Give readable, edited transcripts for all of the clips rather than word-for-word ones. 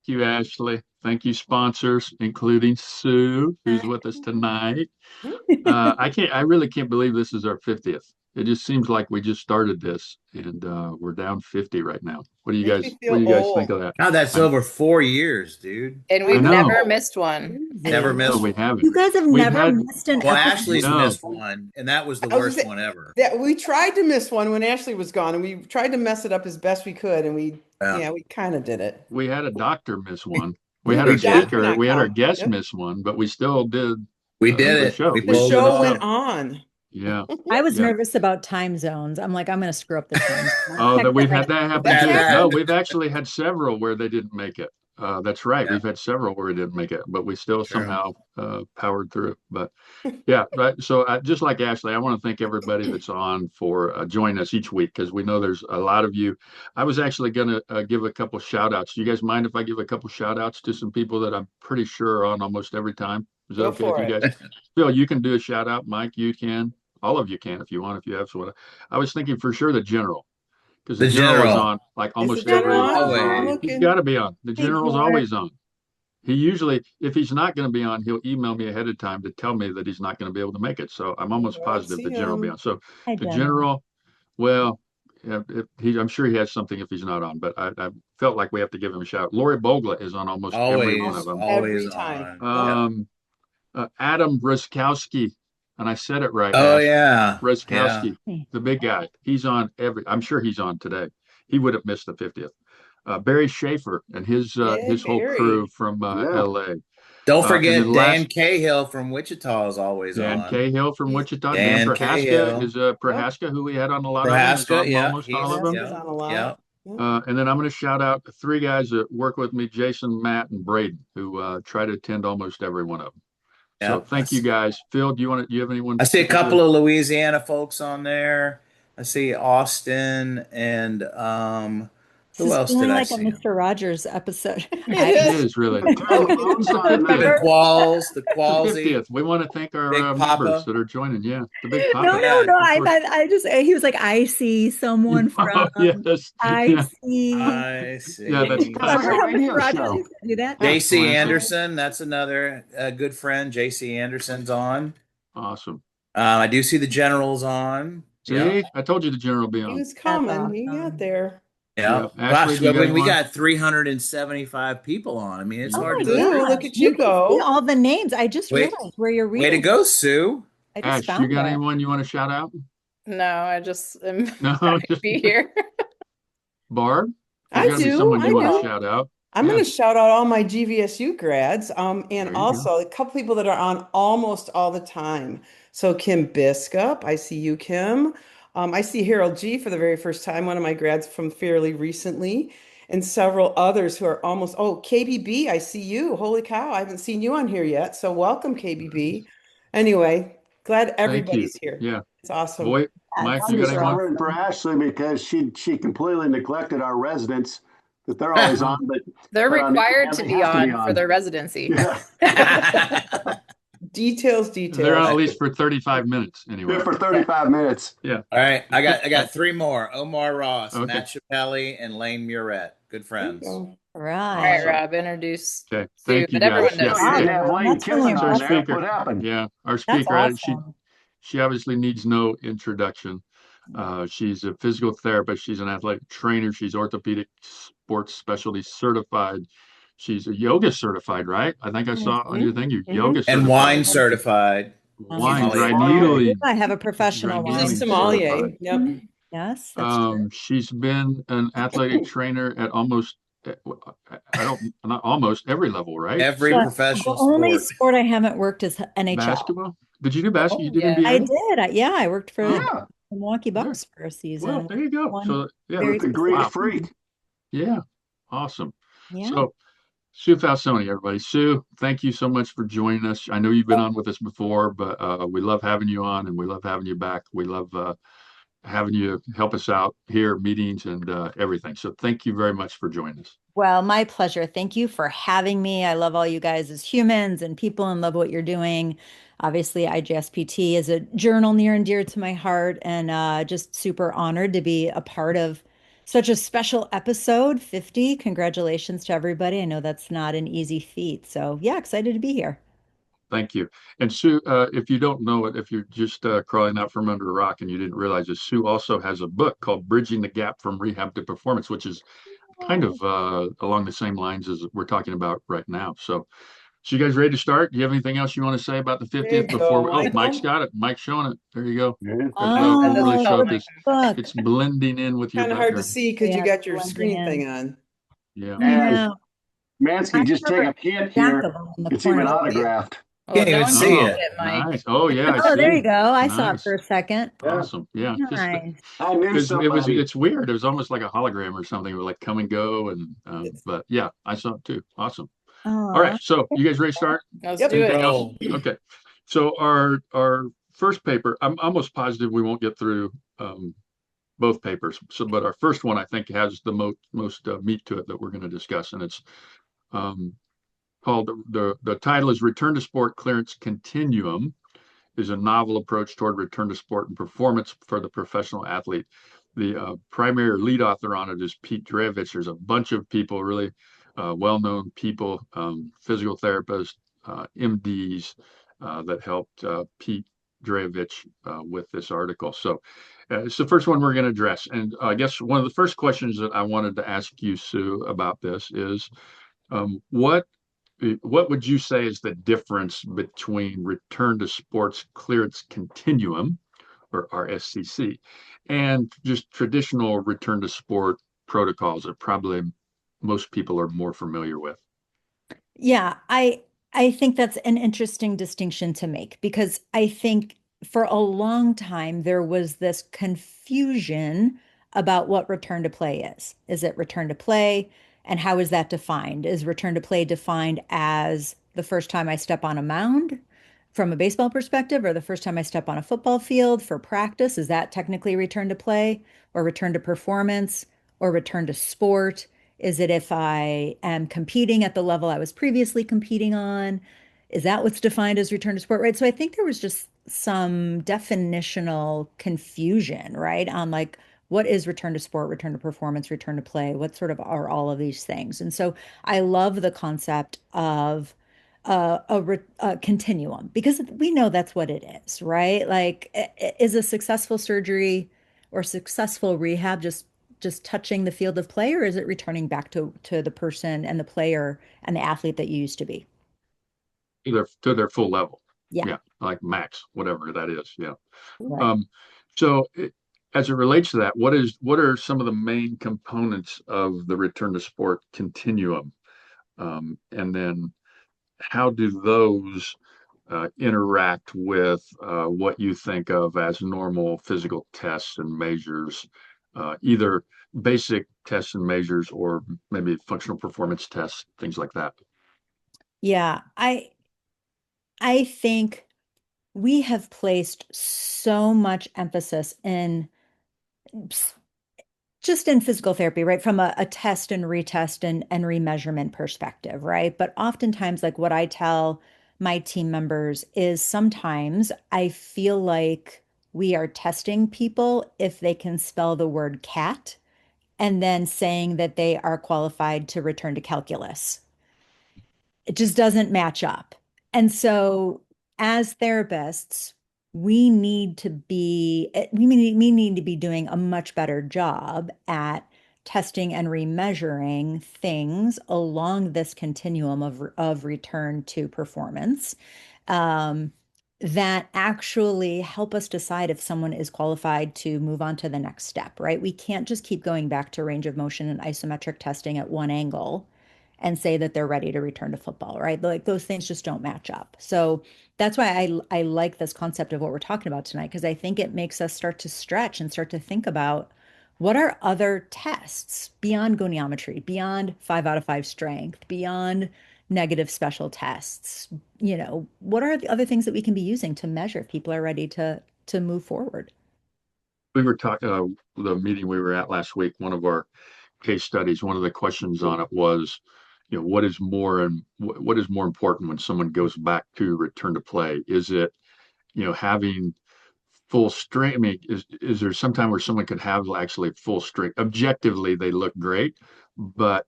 you, Ashley. Thank you, sponsors, including Sue, who's with us tonight. I really can't believe this is our 50th. It just seems like we just started this and we're down 50 right now. Makes me What feel do you guys think old. of that? God, that's I over 4 years, dude. And I we've know. never missed one. Never No, missed we one. haven't. You guys have We've never had missed an Well, episode? Ashley's no. missed one, and that was the I was worst gonna one say ever. that we tried to miss one when Ashley was gone, and we tried to mess it up as best we could, and Yeah, yeah, we kind of did it. We had a doctor miss one. We We had had our we a did. doctor speaker, not we had our come. guest Yep. miss one, but we still did We did the it. show. We The pulled it show off. went on. Yeah. I was Yeah. nervous about time zones. I'm like, I'm going to screw up the time zone. Oh, that we've Like, had that happen That too. No, happened. we've actually had several where they didn't make it. That's right. Yeah, We've had several where it didn't make it, but we still true. somehow powered through it. But yeah, right. So just like Ashley, I want to thank everybody that's on for joining us each week because we know there's a lot of you. I was actually going to give a couple shout outs. Do you guys mind if I give a couple shout outs to some people that I'm pretty sure are on almost every time? Is that Go okay with for you it. guys? Phil, you can do a shout out. Mike, you can. All of you can if you want, if you have someone. I was thinking for sure the general because the The general is general, on like Is the almost general every. on? I'm always. He's got looking. to be on. The hey, general's George. always on. He usually, if he's not going to be on, he'll email me ahead of time to tell me that he's not going to be able to make it. So I'm almost I don't positive see the general will be him. on. So Hi, the General. general, well, yeah, I'm sure he has something if he's not on, but I felt like we have to give him a shout. Lori Bogla is on almost every one of Always, them. always Every time. on. Yep. Yep. Adam Brzezowski, and I said it right, Oh Ash. yeah, yeah. Brzezowski, Hey. the big guy. He's on I'm sure he's on today. He would have missed the 50th. Barry Schaefer and Yeah, his whole crew Barry. from Yeah. LA. Don't And then forget Dan last, Cahill from Wichita is always Dan on. Cahill from He's Wichita. Dan Dan Prohaska Cahill, yep. Who we had on a lot of them, is Prohaska, on yeah, almost all of he's them. He's yeah, on a yeah. lot. Yep. And then I'm going to shout out three guys that work with me, Jason, Matt, and Braden, who try to attend almost every one of them. So Yeah. thank you guys. Phil, do you have anyone I see a particular? couple of Louisiana folks on there. I see Austin and This who is else did feeling I like a see? Mr. Rogers episode. It It is. is really. Patel Oh, Malone's it's the on 50th. The there. Qualls, the It's the Qualsy, 50th. We want to thank our Big members Papa. that are joining. Yeah, the Big No, Papa. no, Yeah. no. Of course. I just, he was like, I see someone from, Oh, yes. I Yeah. see. I Yeah, that's see. That's Remember a how Mr. radio Rogers show. used to do that? Yeah. JC Well, Anderson, that's another good friend. JC Anderson's on. awesome. I do see the Generals on. Yeah. See, I told you the general will be He on. was That's coming. He got awesome. there. Yeah. Yeah. Ashley, Gosh, do you I got mean, we anyone? got 375 people on. I mean, it's Oh Yeah. hard my to Sue, believe. look gosh. at You you can see go. all the names. I just Wait, realized where you're way to reading. go, Sue. I just Ash, you found got it. anyone you want to shout out? No, I just am No, happy to just be here. Barb. There's I got to be do. someone I you want to do. shout out. I'm Yeah, going to shout out all my GVSU grads, and there you go. also a couple people that are on almost all the time. So Kim Biscup, I see you, Kim. I see Harold G for the very first time, one of my grads from fairly recently, and several others who are almost. Oh, KBB, I see you. Holy cow, I haven't seen you on here yet. So welcome, KBB. Anyway, glad Thank you. everybody's here. Yeah. It's awesome. Voight, Mike, That's you I'm got just anyone? covering for Ashley because she completely neglected our residents that they're always on, They're but on the other required hand, to they be have to be on for on. their residency. Yeah, Details, They're on details. at least for 35 minutes anyway. there for Yeah. 35 minutes. Yeah. All right, I got three more. Omar Ross, Okay. Matt Chappelli, and Lane Muret. Good There you friends. go. All Right. right, Awesome. Rob, introduce Okay. Sue, Thank you but everyone guys. You Yeah. know, knows you Hey, didn't Sue. have Lane That's really Kiffin on our there. impressive. speaker. What happened? Yeah. Our That's speaker, awesome. she obviously needs no introduction. She's a physical therapist. She's an athletic trainer. She's orthopedic sports specialty certified. She's a yoga certified, right? I think I saw on your Mhm. thing, you Mhm. yoga And wine certified. certified. Wine, Yes. dry Sommelier. needling, I have a dry professional He's a wine. needling certified. sommelier. Yep. Mhm. Yes, that's true. She's been an athletic trainer at almost, I don't, not almost every level, right? Every The, Sue? professional the only sport. sport I haven't worked is NHL. Basketball? Did you do basketball? You Oh, did Yeah. I NBA? did. Yeah, I worked for the Yeah, Milwaukee Yeah. Bucks for a Well, season. there you go. One So, yeah. very the Greek Wow. specific freak. team. Yeah. Awesome. Yeah. So, Sue Falsone, everybody. Sue, thank you so much for joining us. I know you've been on with us before, but we love having you on and we love having you back. We love having you help us out here, meetings and everything. So, thank you very much for joining us. Well, my pleasure. Thank you for having me. I love all you guys as humans and people and love what you're doing. Obviously, IJSPT is a journal near and dear to my heart, and just super honored to be a part of Such a special episode, 50. Congratulations to everybody. I know that's not an easy feat. So, yeah, excited to be here. Thank you. And Sue, if you don't know it, if you're just crawling out from under a rock and you didn't realize it, Sue also has a book called Bridging the Gap from Rehab to Performance, which is kind of along the same lines as we're talking about right now. So you guys ready to start? Do you have anything else you want to say about the There you 50th go, before oh, Mike's Michael. got it. Mike's showing it. There you go. Yeah. Really Oh, show the up this. book. It's blending in with your Kind of hard to background. see because you Yeah, got your blending screen thing in. on. Yeah. I And know. Manske, I just have take a a hint stack here. of them in the It's even corner. autographed. Oh, Can't no even one see can Oh, it. see it, Mike. nice. Oh, yeah, I Oh, there see. you go. I saw it Nice. for a second. Yeah. Awesome. Yeah. Just Nice. I knew somebody. it's weird. It was almost like a hologram or something. It would like come and go. And but yeah, I saw it too. Awesome. All right. Oh, So you guys ready to start? Let's Yep. do Anything it. else? Oh, Okay. So our first paper, I'm almost positive we won't get through both papers. So, but our first one I think has the most meat to it that we're going to discuss, and it's um, called the title is Return to Sport Clearance Continuum, is a novel approach toward return to sport and performance for the professional athlete. The primary lead author on it is Pete Draovitch. There's a bunch of people, really well-known people, physical therapists, MDs that helped Pete Draovitch with this article. So it's the first one we're going to address. And I guess one of the first questions that I wanted to ask you, Sue, about this is what would you say is the difference between return to sports clearance continuum, or RSCC, and just traditional return to sport protocols that probably most people are more familiar with? yeah, I think that's an interesting distinction to make because I think for a long time there was this confusion about what return to play is. Is it return to play? And how is that defined? Is return to play defined as the first time I step on a mound from a baseball perspective, or the first time I step on a football field for practice? Is that technically return to play, or return to performance, or return to sport? Is it if I am competing at the level I was previously competing on? Is that what's defined as return to sport, right? So I think there was just some definitional confusion, right? On like, what is return to sport, return to performance, return to play? What sort of are all of these things? And so I love the concept of a continuum because we know that's what it is, right? Like, is a successful surgery or successful rehab just touching the field of play, or is it returning back to the person and the player and the athlete that you used to be? To their full level. Yeah. Yeah, like max, whatever that is. Yeah. Right. So as it relates to that, what are some of the main components of the return to sport continuum? And then how do those interact with what you think of as normal physical tests and measures, either basic tests and measures or maybe functional performance tests, things like that? Yeah, I think we have placed so much emphasis in just in physical therapy, right? From a test and retest and remeasurement perspective, right? But oftentimes, like what I tell my team members is sometimes I feel like we are testing people if they can spell the word cat and then saying that they are qualified to return to calculus. It just doesn't match up. And so as therapists, we need to be doing a much better job at testing and remeasuring things along this continuum of return to performance um, that actually help us decide if someone is qualified to move on to the next step, right? We can't just keep going back to range of motion and isometric testing at one angle and say that they're ready to return to football, right? Like those things just don't match up. So that's why I like this concept of what we're talking about tonight, because I think it makes us start to stretch and start to think about what are other tests beyond goniometry, beyond 5 out of 5 strength, beyond negative special tests. What are the other things that we can be using to measure if people are ready to move forward? We were talking the meeting we were at last week. One of our case studies, one of the questions on it was, what is more and what is more important when someone goes back to return to play? Is it, having full strength? I mean, is there some time where someone could have actually full strength? Objectively, they look great, but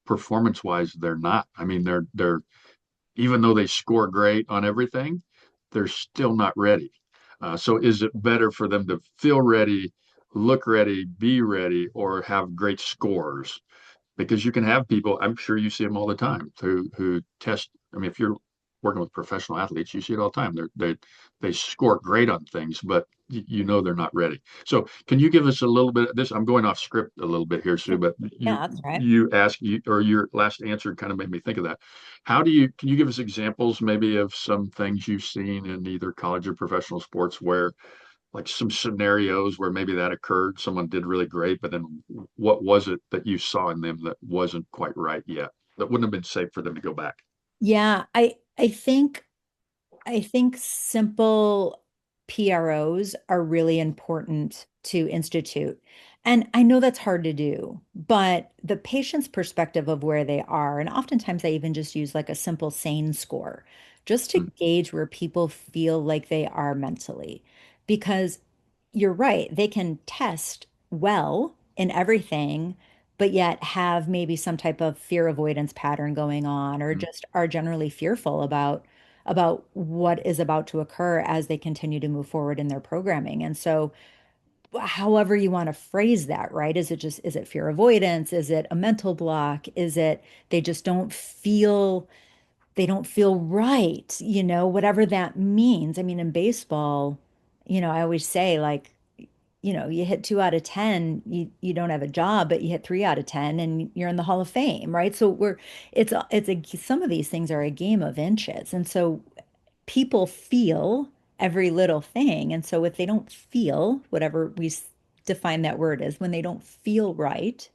performance wise, they're not. I mean, they're even though they score great on everything, they're still not ready. So is it better for them to feel ready, look ready, be ready, or have great scores? Because you can have people, I'm sure you see them all the time, who test. I mean, if you're working with professional athletes, you see it all the time. They score great on things, but you know they're not ready. So can you give us a little bit of this? I'm going off script a little bit here, Sue, but Yeah, that's right. you asked or your last answer kind of made me think of that. Can you give us examples maybe of some things you've seen in either college or professional sports where like some scenarios where maybe that occurred, someone did really great, but then what was it that you saw in them that wasn't quite right yet, that wouldn't have been safe for them to go back? Yeah, I think simple PROs are really important to institute. And I know that's hard to do, but the patient's perspective of where they are, and oftentimes I even just use like a simple SANE score just to Mm, gauge where people feel like they are mentally. Because you're right, they can test well in everything, but yet have maybe some type of fear avoidance pattern going on, or mm, just are generally fearful about what is about to occur as they continue to move forward in their programming. And so, however you want to phrase that, right? Is it fear avoidance? Is it a mental block? Is it they just they don't feel right, whatever that means. I mean, in baseball, I always say like, you hit 2 out of 10, you don't have a job, but you hit 3 out of 10 and you're in the Hall of Fame, right? So some of these things are a game of inches. And so people feel every little thing. And so if they don't feel whatever define that word as, when they don't feel right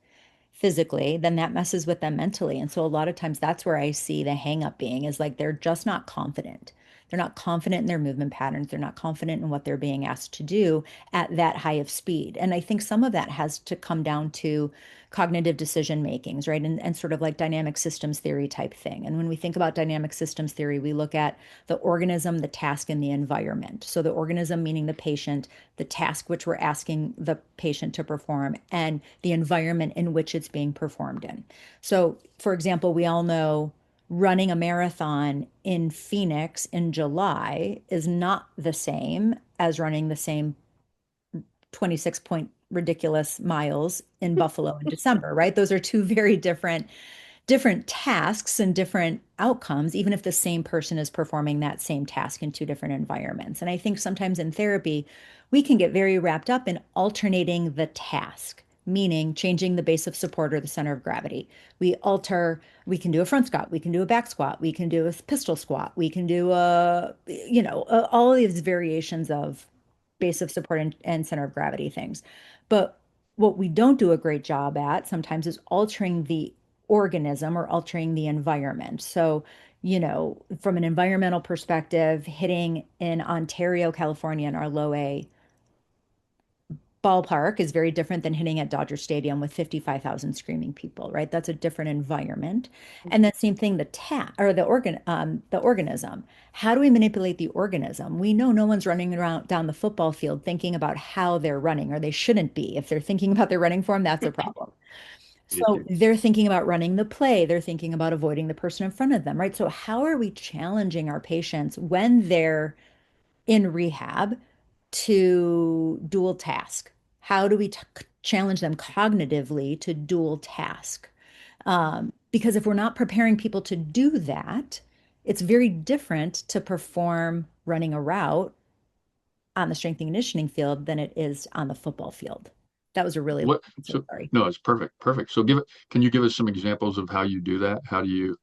physically, then that messes with them mentally. And so a lot of times that's where I see the hang up being is like they're just not confident. They're not confident in their movement patterns. They're not confident in what they're being asked to do at that high of speed. And I think some of that has to come down to cognitive decision makings, right? And sort of like dynamic systems theory type thing. And when we think about dynamic systems theory, we look at the organism, the task, and the environment. So the organism meaning the patient, the task which we're asking the patient to perform, and the environment in which it's being performed in. So, for example, we all know running a marathon in Phoenix in July is not the same as running the same 26 point ridiculous miles in Buffalo in December, right? Those are two very different tasks and different outcomes, even if the same person is performing that same task in two different environments. And I think sometimes in therapy, we can get very wrapped up in alternating the task, meaning changing the base of support or the center of gravity. We can do a front squat, we can do a back squat, we can do a pistol squat, we can do all of these variations of base of support and center of gravity things. But what we don't do a great job at sometimes is altering the organism or altering the environment. So, from an environmental perspective, hitting in Ontario, California, in our low A ballpark is very different than hitting at Dodger Stadium with 55,000 screaming people, right? That's a different environment. And then same thing, the organism. How do we manipulate the organism? We know no one's running around down the football field thinking about how they're running, or they shouldn't be. If they're thinking about their running form, that's a problem. So they're thinking about running the play. They're thinking about avoiding the person in front of them, right? So how are we challenging our patients when they're in rehab to dual task? How do we challenge them cognitively to dual task? Because if we're not preparing people to do that, it's very different to perform running a route on the strength and conditioning field than it is on the football field. That was a really long What? answer, So sorry. no, it's perfect, perfect. So can you give us some examples of how you do that? How do you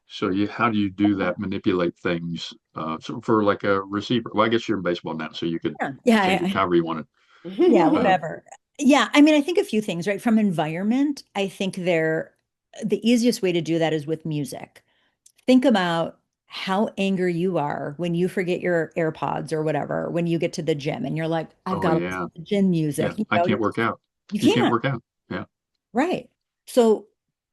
do that? Manipulate things. So for like a receiver. Well, I guess you're in baseball now, so you could Yeah, yeah, change it however you want yeah, it. whatever. Yeah, I mean, I think a few things, right? From environment, I think the easiest way to do that is with music. Think about how angry you are when you forget your AirPods or whatever, when you get to the gym and you're like, I've Oh got to listen yeah, to gym yeah. music. I can't work out. You You can't can't, work out. Yeah. right? So,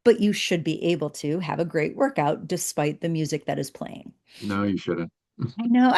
but you should be able to have a great workout despite the music that is playing. No, you shouldn't. I know.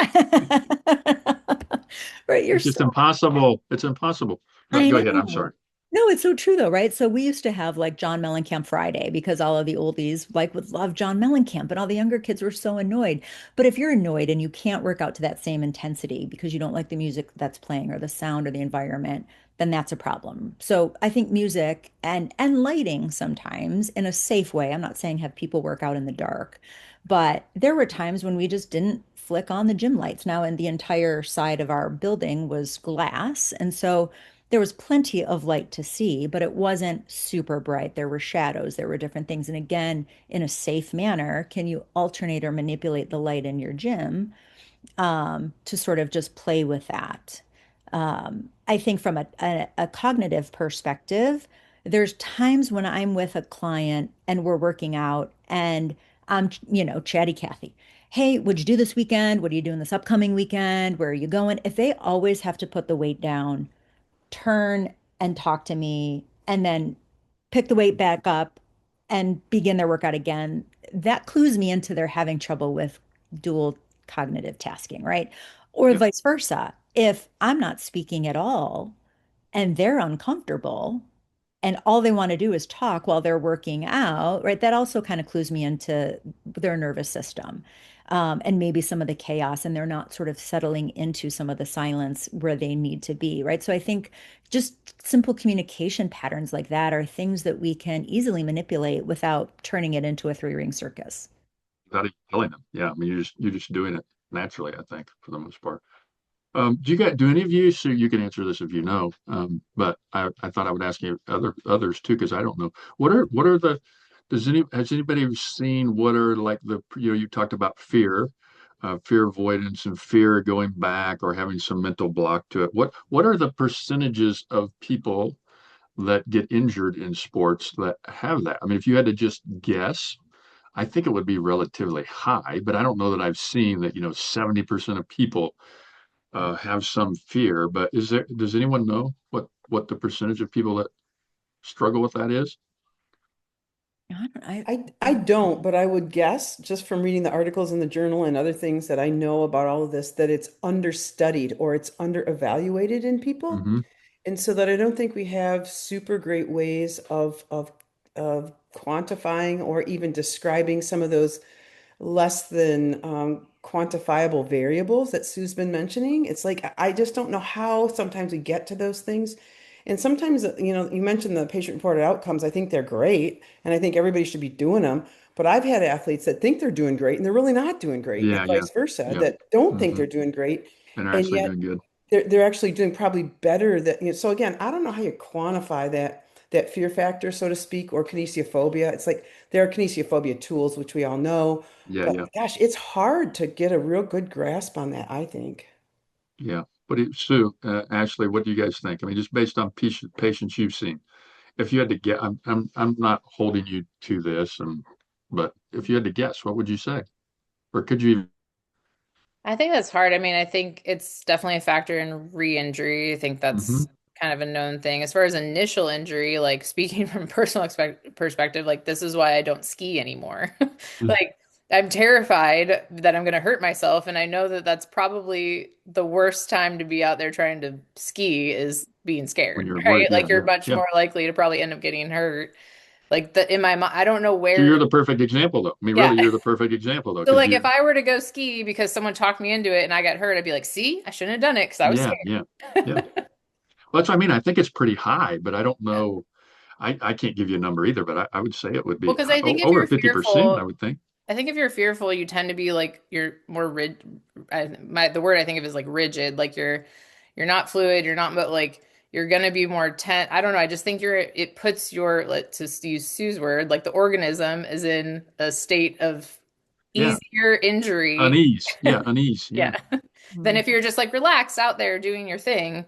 Right? You're It's just so impossible. It's impossible. But I go ahead. I'm know. sorry. No, it's so true though, right? So we used to have like John Mellencamp Friday because all of the oldies like would love John Mellencamp and all the younger kids were so annoyed. But if you're annoyed and you can't work out to that same intensity because you don't like the music that's playing or the sound or the environment, then that's a problem. So I think music and lighting sometimes in a safe way. I'm not saying have people work out in the dark, but there were times when we just didn't flick on the gym lights. Now, and the entire side of our building was glass, and so there was plenty of light to see, but it wasn't super bright. There were shadows, there were different things. And again, in a safe manner, can you alternate or manipulate the light in your gym to sort of just play with that? I think from a cognitive perspective, there's times when I'm with a client and we're working out and I'm, chatty Cathy. Hey, what'd you do this weekend? What are you doing this upcoming weekend? Where are you going? If they always have to put the weight down, turn and talk to me, and then pick the weight back up and begin their workout again, that clues me into they're having trouble with dual cognitive tasking, right? Or Yep. vice versa. If I'm not speaking at all and they're uncomfortable and all they want to do is talk while they're working out, right? That also kind of clues me into their nervous system. And maybe some of the chaos, and they're not sort of settling into some of the silence where they need to be, right? So I think just simple communication patterns like that are things that we can easily manipulate without turning it into a three-ring circus. Without even telling them. Yeah. I mean, you're just doing it naturally, I think, for the most part. Do any of you, so you can answer this if you know, but I thought I would ask you others too, because I don't know. What are the, has anybody seen what are like you talked about fear, fear avoidance and fear going back or having some mental block to it. What are the percentages of people that get injured in sports that have that? I mean, if you had to just guess, I think it would be relatively high, but I don't know that I've seen that, 70% of people have some fear, but does anyone know what the percentage of people that struggle with that is? I don't, I don't, but I would guess just from reading the articles in the journal and other things that I know about all of this that it's understudied or it's under evaluated in people. Hmm. And so that I don't think we have super great ways of quantifying or even describing some of those less than quantifiable variables that Sue's been mentioning. It's like I just don't know how sometimes we get to those things. And sometimes, you mentioned the patient-reported outcomes. I think they're great, and I think everybody should be doing them. But I've had athletes that think they're doing great, and they're really not doing great, and Yeah, yeah, vice versa, yeah. that don't think Hmm. they're doing great, And they're and actually yet doing good. they're actually doing probably better so again, I don't know how you quantify that fear factor, so to speak, or kinesiophobia. It's like there are kinesiophobia tools, which we all know, Yeah, but yeah, gosh, it's hard to get a real good grasp on that, I think. yeah. Sue, Ashley, what do you guys think? I mean, just based on patients you've seen, if you had to get, I'm not holding you to this, but if you had to guess, what would you say? Or could you? I think that's hard. I mean, I think it's definitely a factor in re-injury. I think Hmm. that's kind of a known thing. As far as initial injury, like speaking from a personal perspective, like this is why I don't ski anymore. Like I'm terrified that I'm going to hurt myself, and I know that that's probably the worst time to be out there trying to ski is being When scared, you're worried? right? Yeah, Like yeah, you're much yeah. more likely to probably end up getting hurt. Like in my mind, I don't know So where. you're the perfect example, though. I mean, Yeah. really, you're the perfect example, though, So because like if I were to go ski because someone talked me into it and I got hurt, I'd be like, see, I shouldn't have done it because I was yeah, yeah, yeah. scared. Well, that's what I mean. I think it's pretty high, but I don't know. I can't give you a number either, but I would say it would Well, be because I think if over you're 50%, fearful, I would think. I think if you're fearful, you tend to be like you're more rigid. The word I think of is like rigid. Like you're not fluid. You're not like you're gonna be more tense. I don't know. I just think it puts to use Sue's word, like the organism is in a state of Yeah. easier injury. Unease. Yeah. Unease. Yeah. Yeah. Then if you're just like relaxed out there doing your thing,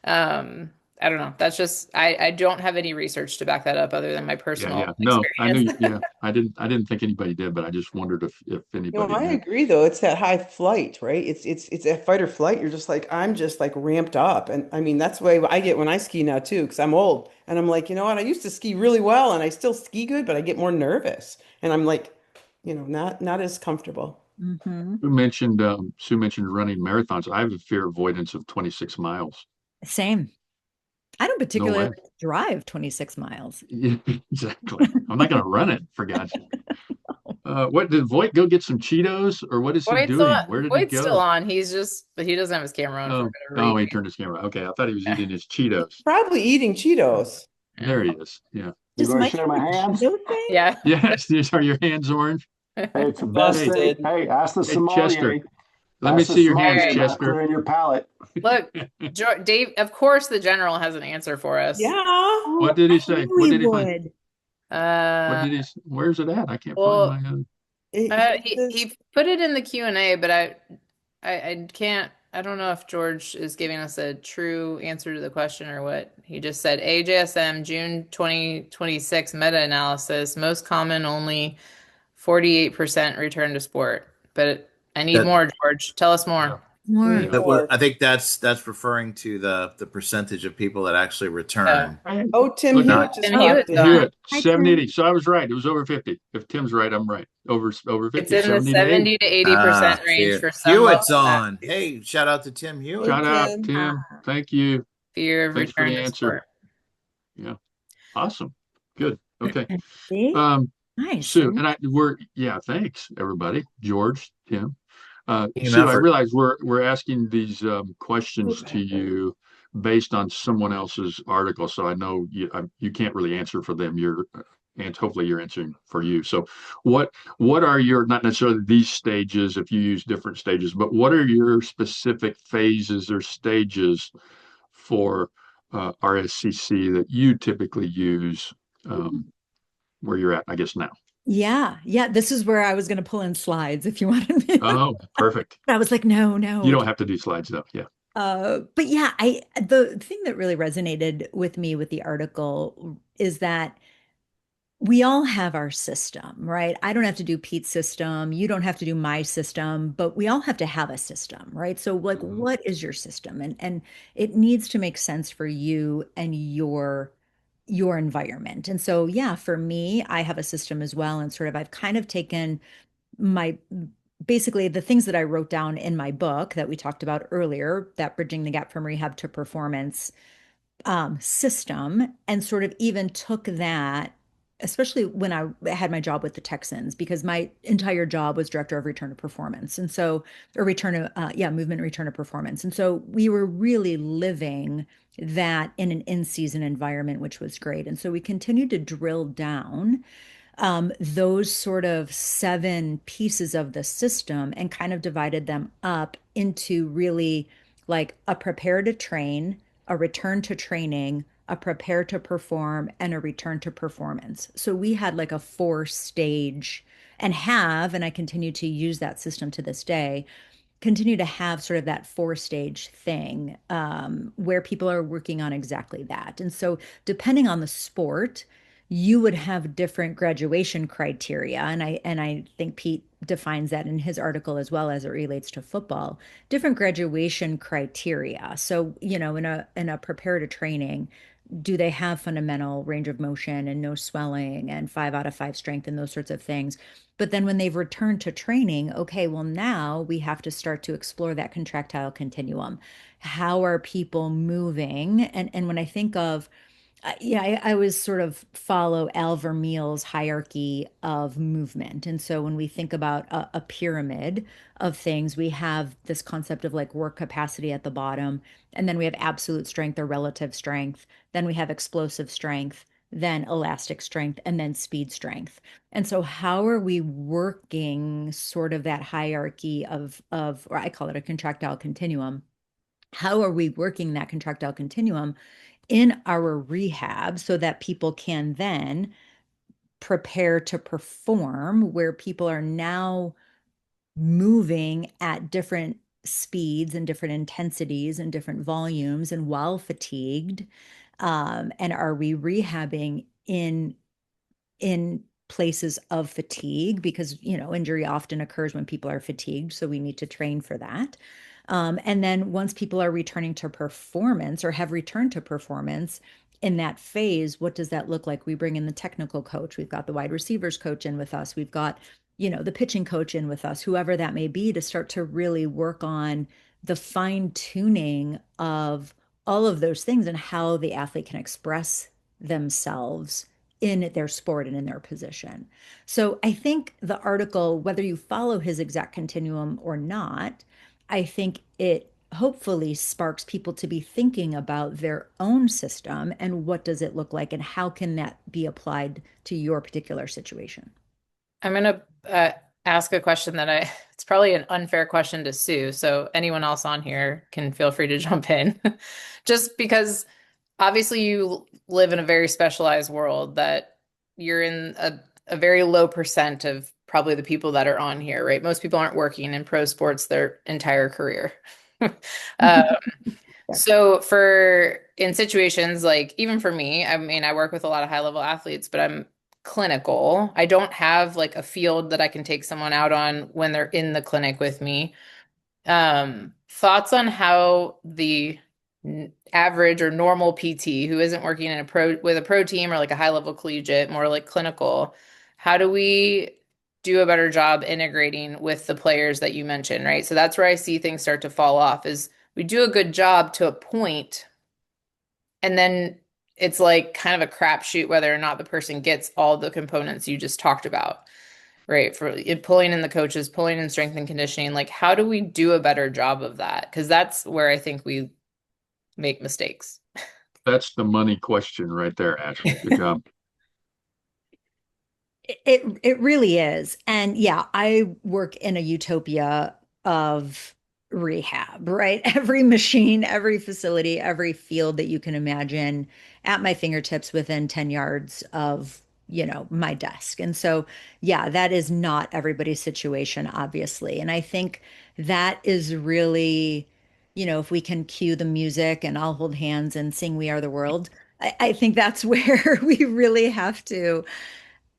um, I don't know. That's just I don't have any research to back that up other than my Yeah. personal Yeah. No, I experience. knew. Yeah. I didn't think anybody did, but I just wondered if anybody I did. agree though. It's that high flight, right? It's that fight or flight. You're just like, I'm just like ramped up. And I mean, that's the way I get when I ski now too, because I'm old. And I'm like, you know what? I used to ski really well and I still ski good, but I get more nervous. And I'm like, not as comfortable. Sue mentioned running marathons. I have a fear avoidance of 26 miles. Same. I don't No particularly way. like to drive 26 miles. Yeah, exactly. I'm not going to run it, for God's sake. What did Voight go get some Cheetos, or what is he doing? Where did he Voight's still go? on. He doesn't have his camera on for Oh, whatever reason. he turned his camera. Okay, I thought he was Yeah. eating his Cheetos. Probably eating Cheetos. There he is. Yeah. You Does going to Mike share have my a hands? Cheeto thing? Yeah. Yes, these are your hands orange. Hey, it's the best thing. Busted. Hey, ask the Hey, sommelier. Chester, let me Ask the see your hands, sommelier about Chester. clearing your palate. Look, Dave, of course the general has an answer for us. Yeah. What did he say? What did he find? would. What did he? Where's it at? I can't Well, find my. he put it in the Q&A, but I can't. I don't know if George is giving us a true answer to the question or what. He just said AJSM June 2026 meta-analysis, most common only 48% return to sport. But I need more, George. Tell us more. More. Yeah. I think that's referring to the percentage of people that actually return. Oh, Tim Look, Hewitt just Tim Hewitt. popped in. Hewitt, Hi, 70. Tim. So I was right. It was over 50. If Tim's right, I'm right. Over 50. It's in the 70 to 80. 70 to 80% range for some Hewitt's level of on. athletes. Hey, shout out to Tim Hewitt. Shout out, Tim. Tim. Thank you. Fear of Thanks for return the to answer. sport. Yeah. Awesome. Good. Okay. See? Nice. Sue, and thanks everybody. George, Tim. Team Sue, I effort. realize we're asking these questions to you based on someone else's article, so I know you can't really answer for them. And hopefully you're answering for you. So, what are your, not necessarily these stages if you use different stages, but what are your specific phases or stages for RSCC that you typically use where you're at, I guess now? Yeah. This is where I was going to pull in slides if you wanted me. Oh, perfect. But I was like, no. You don't have to do slides though. Yeah. But yeah, the thing that really resonated with me with the article is that we all have our system, right? I don't have to do Pete's system. You don't have to do my system, but we all have to have a system, right? So like, what is your system? And it needs to make sense for you and your environment. And so, yeah, for me, I have a system as well. And sort of, I've kind of taken basically the things that I wrote down in my book that we talked about earlier, that bridging the gap from rehab to performance system, and sort of even took that, especially when I had my job with the Texans, because my entire job was director of return to performance. And so, or return to, movement and return to performance. And so we were really living that in an in-season environment, which was great. And so we continued to drill down those sort of 7 pieces of the system and kind of divided them up into really like a prepare to train, a return to training, a prepare to perform, and a return to performance. So we had like a 4-stage and I continue to use that system to this day, continue to have sort of that 4-stage thing where people are working on exactly that. And so depending on the sport, you would have different graduation criteria. And I think Pete defines that in his article as well as it relates to football, different graduation criteria. So, in a prepare to training, do they have fundamental range of motion and no swelling and 5 out of 5 strength and those sorts of things? But then when they've returned to training, okay, well, now we have to start to explore that contractile continuum. How are people moving? And when I think of I always sort of follow Al Vermeil's hierarchy of movement. And so when we think about a pyramid of things, we have this concept of like work capacity at the bottom, and then we have absolute strength or relative strength. Then we have explosive strength, then elastic strength, and then speed strength. And so how are we working sort of that hierarchy or I call it a contractile continuum? How are we working that contractile continuum in our rehab so that people can then prepare to perform, where people are now moving at different speeds and different intensities and different volumes and while fatigued? And are we rehabbing in places of fatigue? Because, injury often occurs when people are fatigued. So we need to train for that. And then once people are returning to performance or have returned to performance in that phase, what does that look like? We bring in the technical coach. We've got the wide receivers coach in with us. We've got the pitching coach in with us, whoever that may be, to start to really work on the fine tuning of all of those things and how the athlete can express themselves in their sport and in their position. So I think the article, whether you follow his exact continuum or not, I think it hopefully sparks people to be thinking about their own system and what does it look like and how can that be applied to your particular situation. I'm going to ask a question that it's probably an unfair question to Sue. So anyone else on here can feel free to jump in. Just because obviously you live in a very specialized world that you're in a very low percent of probably the people that are on here, right? Most people aren't working in pro sports their entire career. So in situations like, even for me, I mean, I work with a lot of high level athletes, but I'm clinical. I don't have like a field that I can take someone out on when they're in the clinic with me. Thoughts on how the average or normal PT who isn't working with a pro team or like a high level collegiate, more like clinical, how do we do a better job integrating with the players that you mentioned, right? So that's where I see things start to fall off, is we do a good job to a point, and then it's like kind of a crapshoot whether or not the person gets all the components you just talked about, right? For pulling in the coaches, pulling in strength and conditioning, like how do we do a better job of that? Because that's where I think we make mistakes. That's the money question right there, Ashley. Good job. It really is. And yeah, I work in a utopia of rehab, right? Every machine, every facility, every field that you can imagine at my fingertips within 10 yards of, my desk. And so, yeah, that is not everybody's situation, obviously. And I think that is really, if we can cue the music and I'll hold hands and sing We Are the World, I think that's where we really have to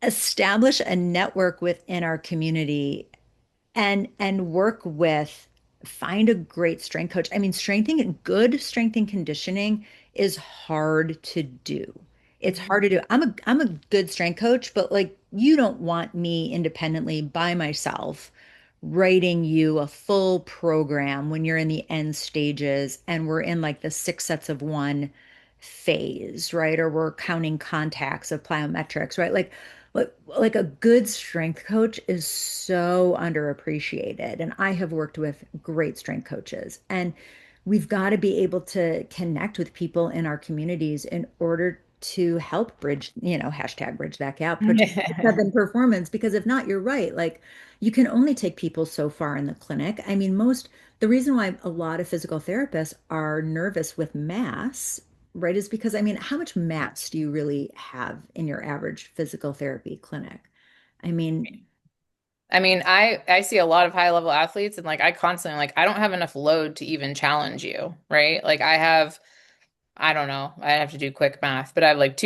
establish a network within our community and work with find a great strength coach. I mean, good strength and conditioning is hard to do. It's hard to do. I'm a good strength coach, but like you don't want me independently by myself writing you a full program when you're in the end stages and we're in like the 6 sets of 1 phase, right? Or we're counting contacts of plyometrics, right? Like a good strength coach is so underappreciated. And I have worked with great strength coaches. And we've got to be able to connect with people in our communities in order to help bridge, hashtag bridge that gap, seven performance. Because if not, you're right. Like you can only take people so far in the clinic. I mean, the reason why a lot of physical therapists are nervous with mass, right, is because, I mean, how much mass do you really have in your average physical therapy clinic? I mean, I see a lot of high level athletes and like I constantly like I don't have enough load to even challenge you, right? Like I don't know, I have to do quick math, but I have like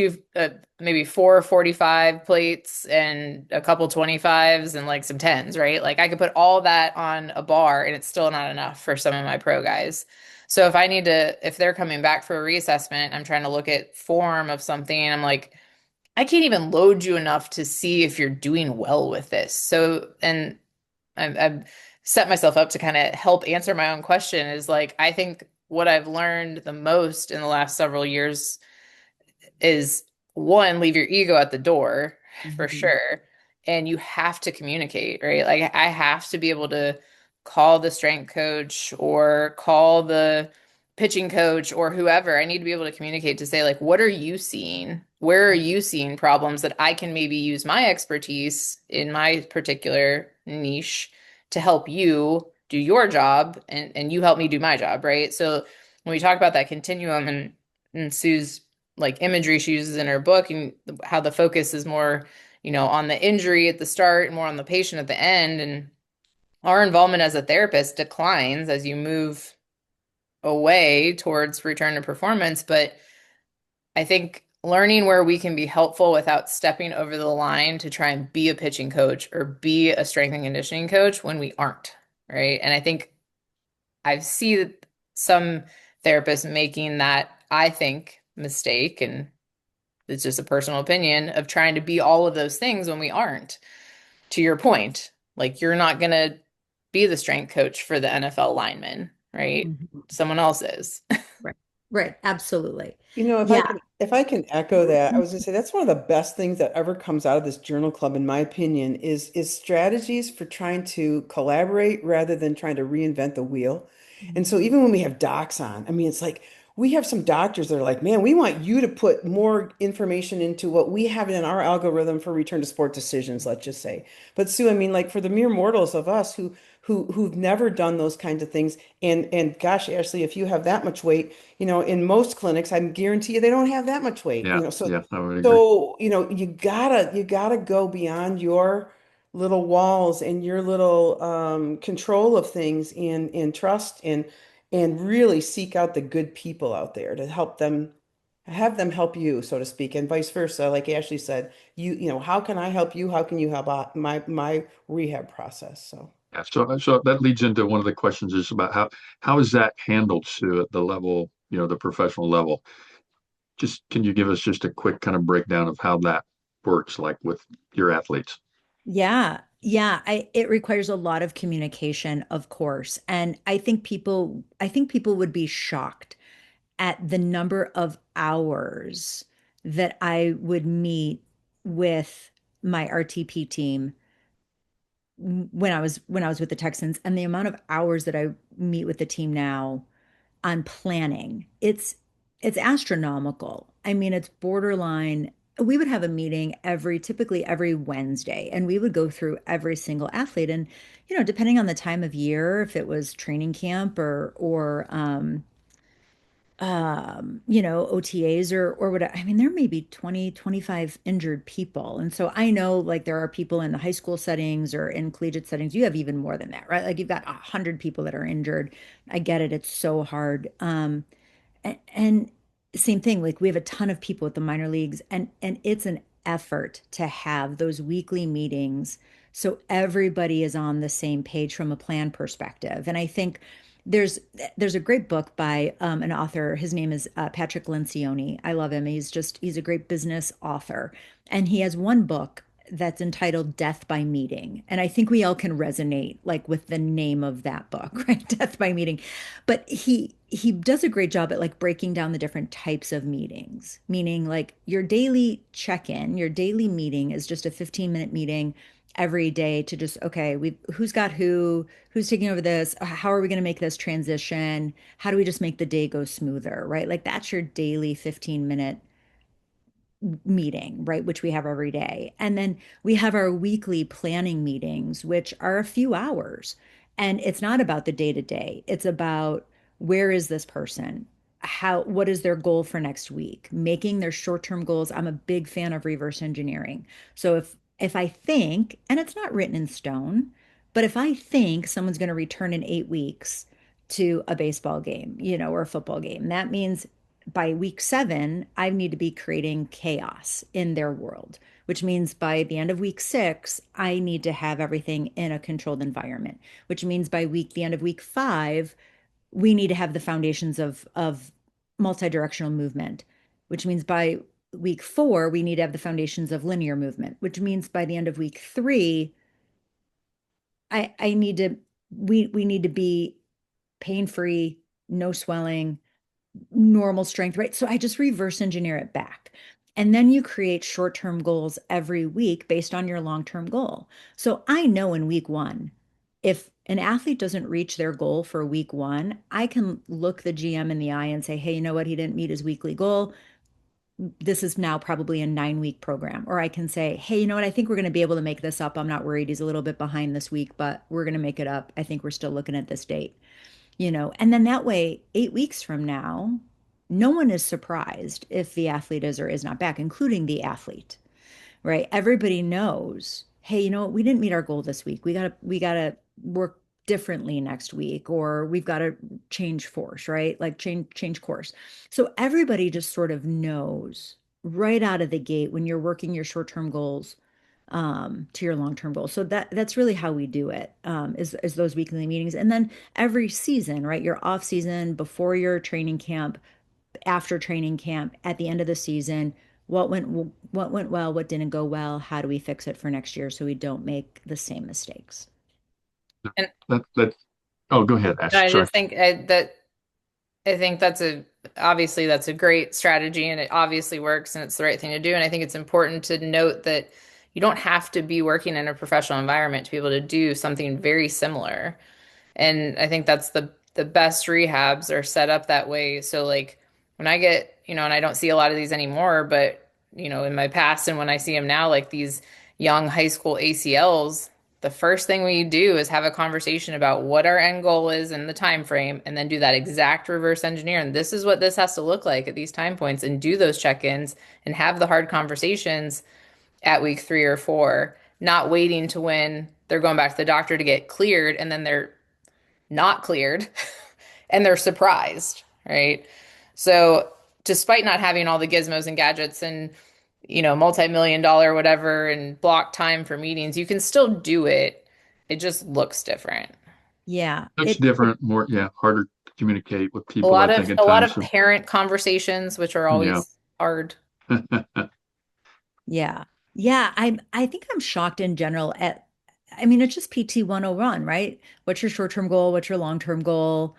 maybe 4 45 plates and a couple 25s and like some 10s, right? Like I could put all that on a bar and it's still not enough for some of my pro guys. So if they're coming back for a reassessment, I'm trying to look at form of something and I'm like, I can't even load you enough to see if you're doing well with this. So, and I've set myself up to kind of help answer my own question is like, I think what I've learned the most in the last several years is one, leave your ego at the door for sure. And you have to communicate, right? Like I have to be able to call the strength coach or call the pitching coach or whoever. I need to be able to communicate to say, like, what are you seeing? Where are you seeing problems that I can maybe use my expertise in my particular niche to help you do your job and you help me do my job, right? So when we talk about that continuum and Sue's like imagery she uses in her book and how the focus is more, on the injury at the start and more on the patient at the end, and our involvement as a therapist declines as you move away towards return to performance. But I think learning where we can be helpful without stepping over the line to try and be a pitching coach or be a strength and conditioning coach when we aren't, right? And I think I've seen some therapists making that, I think, mistake, and it's just a personal opinion, of trying to be all of those things when we aren't. to your point, like you're not going to be the strength coach for the NFL lineman, right? Mhm. Someone else is. Right. Right. Absolutely. You know, Yeah. if I can echo that, I was gonna say that's one of the best things that ever comes out of this journal club, in my opinion, is strategies for trying to collaborate rather than trying to reinvent the wheel. And so even when we have docs on, I mean, it's like we have some doctors that are like, man, we want you to put more information into what we have in our algorithm for return to sport decisions, let's just say. But Sue, I mean, like for the mere mortals of us who've never done those kinds of things, and gosh, Ashley, if you have that much weight, you know, in most clinics, I guarantee you they don't have that much weight, Yeah, you know. So, yeah, I would agree. so, you know, you gotta go beyond your little walls and your little control of things and trust and really seek out the good people out there to help them have them help you, so to speak, and vice versa. Like Ashley said, you know, how can I help you? How can you help out my rehab process? So. Yeah, so that leads into one of the questions is about how is that handled, Sue, at the level, the professional level? Just can you give us just a quick kind of breakdown of how that works, like with your athletes? Yeah. Yeah. It requires a lot of communication, of course. And I think people would be shocked at the number of hours that I would meet with my RTP team when I was with the Texans, and the amount of hours that I meet with the team now on planning. It's astronomical. I mean, it's borderline. We would have a meeting typically every Wednesday, and we would go through every single athlete. And, depending on the time of year, if it was training camp or OTAs or whatever. I mean, there may be 20, 25 injured people. And so I know like there are people in the high school settings or in collegiate settings, you have even more than that, right? Like you've got 100 people that are injured. I get it. It's so hard. And same thing, like we have a ton of people at the minor leagues, and it's an effort to have those weekly meetings so everybody is on the same page from a plan perspective. And I think there's there's a great book by an author. His name is Patrick Lencioni. I love him. He's a great business author, and he has one book that's entitled Death by Meeting. And I think we all can resonate like with the name of that book, right? Death by Meeting. But he does a great job at like breaking down the different types of meetings, meaning like your daily check-in, your daily meeting is just a 15-minute meeting every day to just, okay, who's got who's taking over this? How are we going to make this transition? How do we just make the day go smoother, right? Like that's your daily 15-minute meeting, right? Which we have every day. And then we have our weekly planning meetings, which are a few hours. And it's not about the day to day. It's about where is this person? What is their goal for next week? Making their short-term goals. I'm a big fan of reverse engineering. So if I think, and it's not written in stone, but if I think someone's going to return in 8 weeks to a baseball game, or a football game, that means by week 7, I need to be creating chaos in their world, which means by the end of week 6, I need to have everything in a controlled environment, which means by the end of week 5, we need to have the foundations of multi-directional movement, which means by week 4, we need to have the foundations of linear movement, which means by the end of week 3, I need to we need to be pain-free, no swelling, normal strength, right? So I just reverse engineer it back. And then you create short-term goals every week based on your long-term goal. So I know in week 1, if an athlete doesn't reach their goal for week 1, I can look the GM in the eye and say, hey, you know what? He didn't meet his weekly goal. This is now probably a 9-week program. Or I can say, hey, you know what? I think we're going to be able to make this up. I'm not worried. He's a little bit behind this week, but we're going to make it up. I think we're still looking at this date. And then that way, 8 weeks from now, no one is surprised if the athlete is or is not back, including the athlete, right? Everybody knows, hey, you know what? We didn't meet our goal this week. We gotta work differently next week, or we've got to change force, right? Like change course. So everybody just sort of knows right out of the gate when you're working your short-term goals to your long-term goals. So that's really how we do it, is those weekly meetings. And then every season, right? Your off season, before your training camp, after training camp, at the end of the season, what went well, what didn't go well, how do we fix it for next year so we don't make the same mistakes? And That oh, go ahead, Ash. I Sorry. just think that I think obviously that's a great strategy and it obviously works and it's the right thing to do. And I think it's important to note that you don't have to be working in a professional environment to be able to do something very similar. And I think that's the best rehabs are set up that way. So like when I get, and I don't see a lot of these anymore, but in my past and when I see them now, like these young high school ACLs, the first thing we do is have a conversation about what our end goal is in the time frame and then do that exact reverse engineer. And this is what this has to look like at these time points and do those check-ins and have the hard conversations at week 3 or 4, not waiting to when they're going back to the doctor to get cleared and then they're not cleared and they're surprised, right? So despite not having all the gizmos and gadgets and multi-million dollar whatever and block time for meetings, you can still do it. It just looks different. Yeah, Looks different, more, yeah, harder to communicate with A people, lot I of think, at a lot times. of parent conversations, which are Yeah. always hard. yeah. Yeah, I think I'm shocked in general at I mean it's just PT 101, right? What's your short-term goal? What's your long-term goal?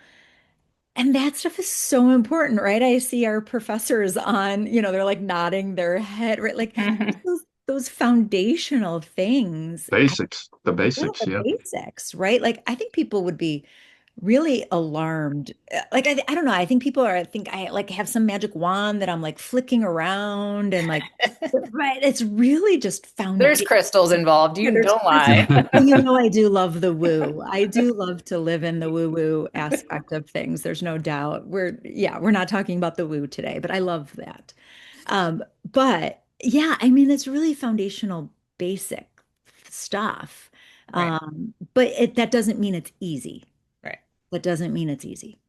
And that stuff is so important, right? I see our professors on, they're like nodding their head, right? Like those foundational things. Basics, the Yeah, basics, the yeah. basics, right? Like I think people would be really alarmed. Like I don't know. I think people are. I think I like have some magic wand that I'm like flicking around and like, right? It's really just There's foundation. crystals involved. Yeah, You there's don't crystals. lie. I do love the woo. I do love to live in the woo-woo aspect of things. There's no doubt. We're not talking about the woo today, but I love that. But yeah, I mean, it's really foundational, basic stuff. Right, But that doesn't mean it's easy. right. That doesn't mean it's easy.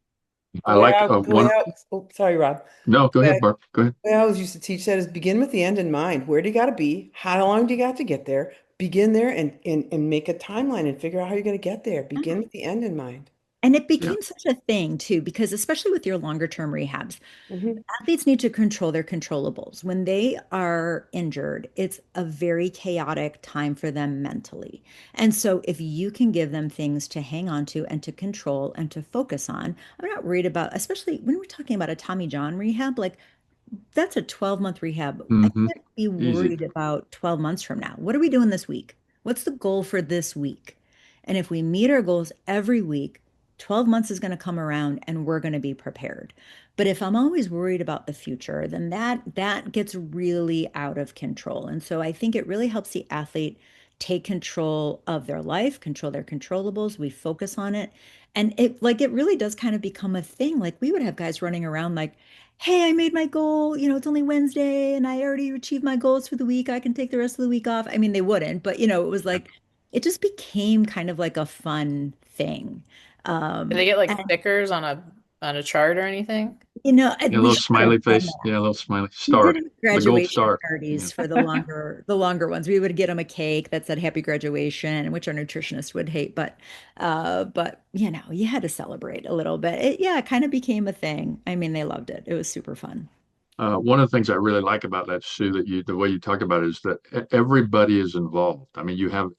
I like The way one. I, oh, sorry, Rob. No, go The way ahead, Barb. Go ahead. I always used to teach that is begin with the end in mind. Where do you got to be? How long do you got to get there? Begin there and make a timeline and figure out how you're going to get there. Begin with the end in mind. And it Yeah. became such a thing too, because especially with your longer term rehabs, Mhm. athletes need to control their controllables. When they are injured, it's a very chaotic time for them mentally. And so if you can give them things to hang on to and to control and to focus on, I'm not worried about, especially when we're talking about a Tommy John rehab, like that's a 12-month rehab. I Hmm. can't be Easy. worried about 12 months from now. What are we doing this week? What's the goal for this week? And if we meet our goals every week, 12 months is going to come around and we're going to be prepared. But if I'm always worried about the future, then that gets really out of control. And so I think it really helps the athlete take control of their life, control their controllables. We focus on it. And it really does kind of become a thing. Like we would have guys running around like, hey, I made my goal. It's only Wednesday and I already achieved my goals for the week. I can take the rest of the week off. I mean, they wouldn't, but it was like it just became kind of like a fun thing. Do they get like And stickers on a chart or anything? Yeah, a we little should have smiley done face. that. Yeah, a little smiley We star, did have the gold graduation star. Yeah. parties for the longer ones. We would get them a cake that said happy graduation, which our nutritionist would hate, but you had to celebrate a little bit. It kind of became a thing. I mean, they loved it. It was super fun. One of the things I really like about that, Sue, the way you talk about it is that everybody is involved. I mean, you have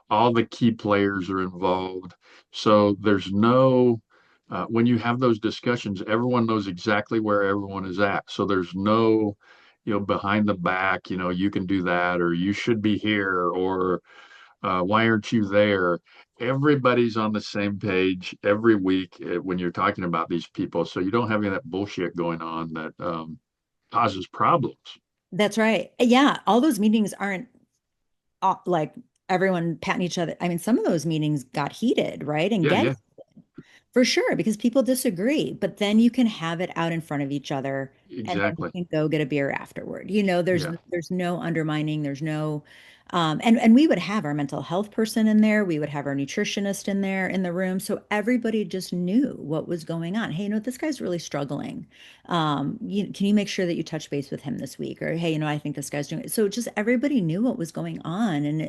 all the key players are involved. So there's when you have those discussions, everyone knows exactly where everyone is at. So there's no, behind the back, you can do that, or you should be here, or why aren't you there? Everybody's on the same page every week when you're talking about these people. So you don't have any of that bullshit going on that causes problems. That's right. Yeah, all those meetings aren't like everyone patting each other. I mean, some of those meetings got heated, right? And Yeah, yeah, for sure, because people disagree, but then you can have it out in front of each other and then you exactly. can go get a beer afterward. There's Yeah. there's no undermining, there's no and we would have our mental health person in there, we would have our nutritionist in there in the room. So everybody just knew what was going on. Hey, this guy's really struggling. Can you make sure that you touch base with him this week? Or hey, I think this guy's doing it. So just everybody knew what was going on. And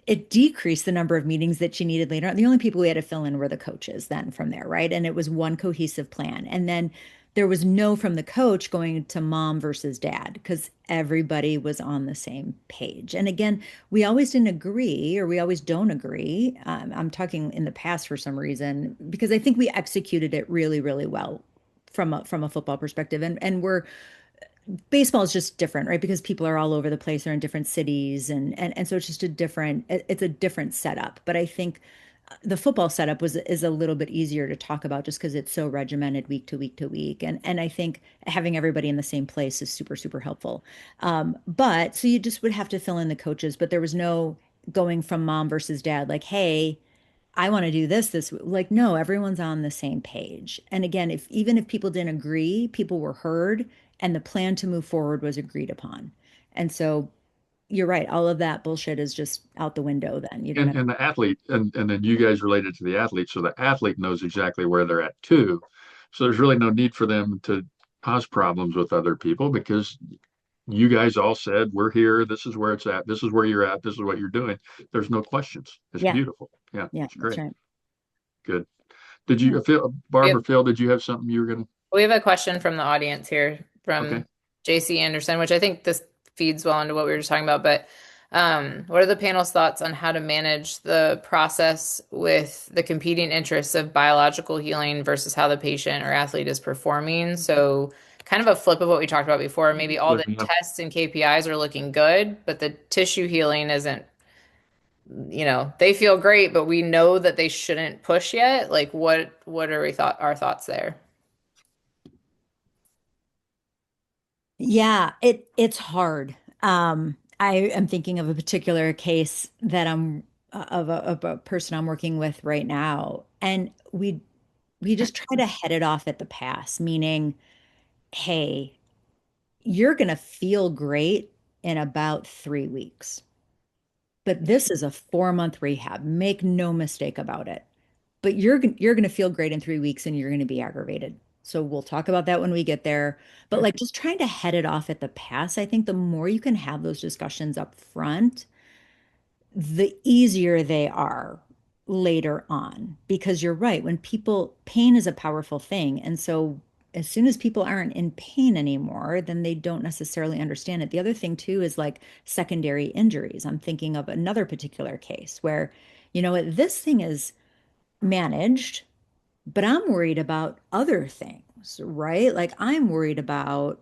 it decreased the number of meetings that she needed later on. The only people we had to fill in were the coaches then from there, right? And it was one cohesive plan. And then there was no from the coach going to mom versus dad because everybody was on the same page. And again, we always didn't agree, or we always don't agree. I'm talking in the past for some reason, because I think we executed it really, really well from a football perspective. And we're baseball is just different, right? Because people are all over the place, they're in different cities, and so it's just it's a different setup. But I think the football setup is a little bit easier to talk about just because it's so regimented week to week to week. And I think having everybody in the same place is super, super helpful. But so you just would have to fill in the coaches, but there was no going from mom versus dad, like, hey, I want to do this, like, no, everyone's on the same page. And again, if even if people didn't agree, people were heard and the plan to move forward was agreed upon. And so you're right, all of that bullshit is just out the window then. You don't have And the athlete, and then you guys related to the athlete, so the athlete knows exactly where they're at too. So there's really no need for them to cause problems with other people because you guys all said, we're here, this is where it's at, this is where you're at, this is what you're doing. There's no questions. It's Yeah, beautiful. Yeah, yeah, it's that's great. right. Good. Did Yeah. you, Phil, Barb or Phil, did you have something you were gonna? We have a question from the audience here Okay. from JC Anderson, which I think this feeds well into what we were just talking about. But what are the panel's thoughts on how to manage the process with the competing interests of biological healing versus how the patient or athlete is performing? So kind of a flip of what we talked about before. Maybe all the tests and KPIs are looking good, but the tissue healing isn't, they feel great, but we know that they shouldn't push yet. Like what are our thoughts there? Yeah, it's hard. I am thinking of a particular case that I'm of a person I'm working with right now, and we just try to head it off at the pass, meaning, hey, you're gonna feel great in about 3 weeks, but this is a 4-month rehab. Make no mistake about it. But you're gonna feel great in 3 weeks, and you're gonna be aggravated. So we'll talk about that when we get there. But like just trying to head it off at the pass, I think the more you can have those discussions up front, the easier they are later on. Because you're right, when pain is a powerful thing. And so as soon as people aren't in pain anymore, then they don't necessarily understand it. The other thing too is like secondary injuries. I'm thinking of another particular case where, this thing is managed, but I'm worried about other things, right? Like I'm worried about,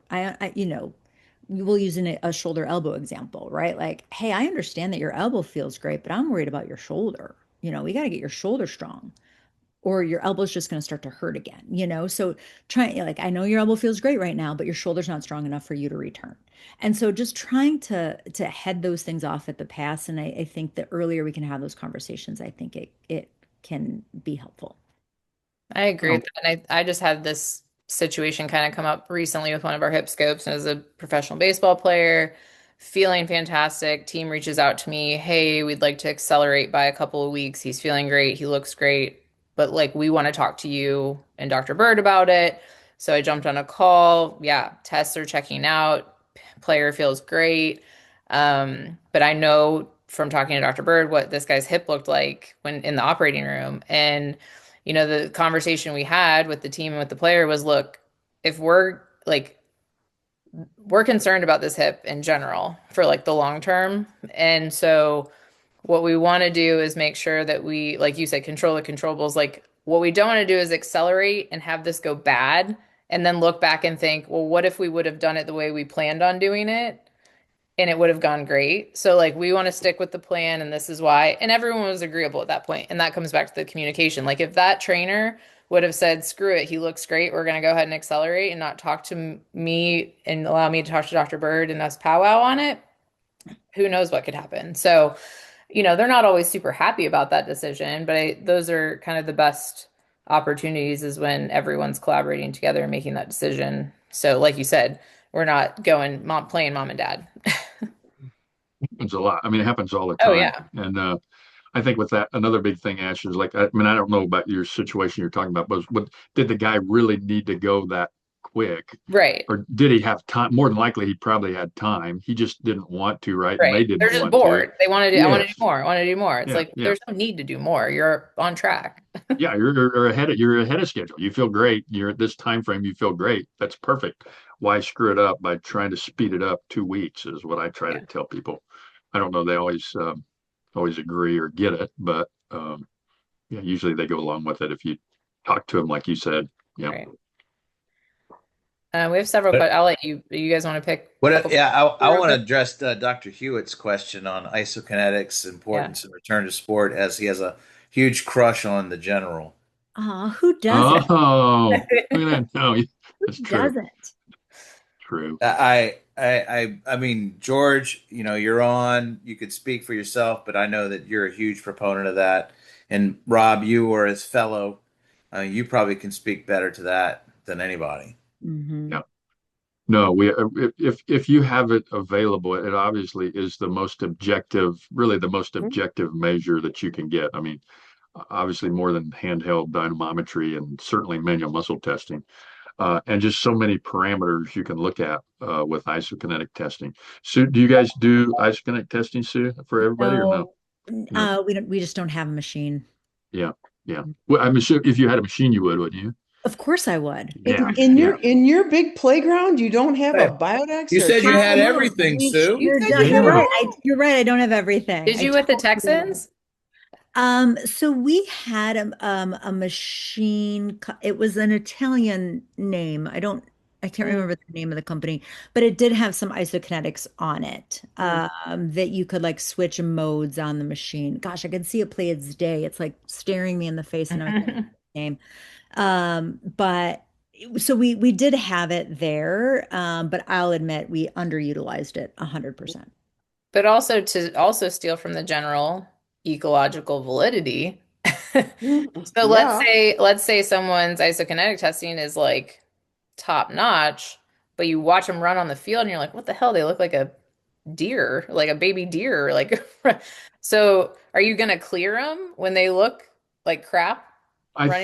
we'll use a shoulder elbow example, right? Like, hey, I understand that your elbow feels great, but I'm worried about your shoulder. We got to get your shoulder strong, or your elbow's just going to start to hurt again. So like, I know your elbow feels great right now, but your shoulder's not strong enough for you to return. And so just trying to head those things off at the pass. And I think the earlier we can have those conversations, I think it can be helpful. I agree with that. And I just had this situation kind of come up recently with one of our hip scopes, and as a professional baseball player, feeling fantastic. Team reaches out to me, hey, we'd like to accelerate by a couple of weeks. He's feeling great. He looks great. But like, we want to talk to you and Dr. Bird about it. So I jumped on a call. Yeah, tests are checking out. Player feels great. But I know from talking to Dr. Bird what this guy's hip looked like when in the operating room. And the conversation we had with the team and with the player was, look, if we're concerned about this hip in general for like the long term. And so what we want to do is make sure that we, like you said, control the controllables. Like what we don't want to do is accelerate and have this go bad and then look back and think, well, what if we would have done it the way we planned on doing it? And it would have gone great. So like, we want to stick with the plan, and this is why. And everyone was agreeable at that point. And that comes back to the communication. Like if that trainer would have said, screw it, he looks great, we're going to go ahead and accelerate and not talk to me and allow me to talk to Dr. Bird and us powwow on it, who knows what could happen. So, they're not always super happy about that decision, but those are kind of the best opportunities, is when everyone's collaborating together and making that decision. So like you said, we're not playing mom and dad. Happens a lot. I mean, it happens all the time. Oh yeah. And I think with that, another big thing, Ash, is like, I don't know about your situation you're talking about, but did the guy really need to go that quick. Right. Or did he have time? More than likely, he probably had time. He just didn't want to, right? And they Right. didn't They're just want bored. to. They want to do, I want to do Yes. more. I want to do more. It's Yeah. like, Yeah. there's no need to do more. You're on track. Yeah. You're ahead of schedule. You feel great. You're at this time frame. You feel great. That's perfect. Why screw it up by trying to speed it up 2 weeks is what I try to Yeah. tell people. I don't know. They always agree or get it, but yeah, usually they go along with it if you talk to them like you said. Yeah. Right. We have several questions. I'll let you guys want to pick. I want to address Dr. Hewitt's question on isokinetics importance and return to sport, as he has a huge crush on the general. Who doesn't? Oh, look at that. No, that's Who true. doesn't? True. I mean, George, you're on. You could speak for yourself, but I know that you're a huge proponent of that. And Rob, you are his fellow. You probably can speak better to that than anybody. Mm-hmm. Yeah. No, if you have it available, it obviously is the most objective, really the most objective measure that you can get. I mean, obviously more than handheld dynamometry and certainly manual muscle testing. And just so many parameters you can look at with isokinetic testing. Sue, do you guys do isokinetic testing, Sue, for everybody or no? No. We just don't have a machine. Yeah, yeah. Well, I'm sure if you had a machine, you would, wouldn't you? Of course I would. Yeah. In your big playground, you don't have a Biodex? You or said you had Continuum? everything, Sue. You said You're you right. had You're right. I don't have everything. Did you with the Texans? So we had a machine. It was an Italian name. I can't remember the name of the company, but it did have some isokinetics on it, that you could like switch modes on the machine. Gosh, I could see it play its day. It's like staring me in the face and I was the game. But so we did have it there, but I'll admit we underutilized it 100%. But also to steal from the general ecological validity. So let's say someone's isokinetic testing is like top notch, but you watch them run on the field and you're like, what the hell? They look like a deer, like a baby deer. Like, so are you going to clear them when they look like crap? I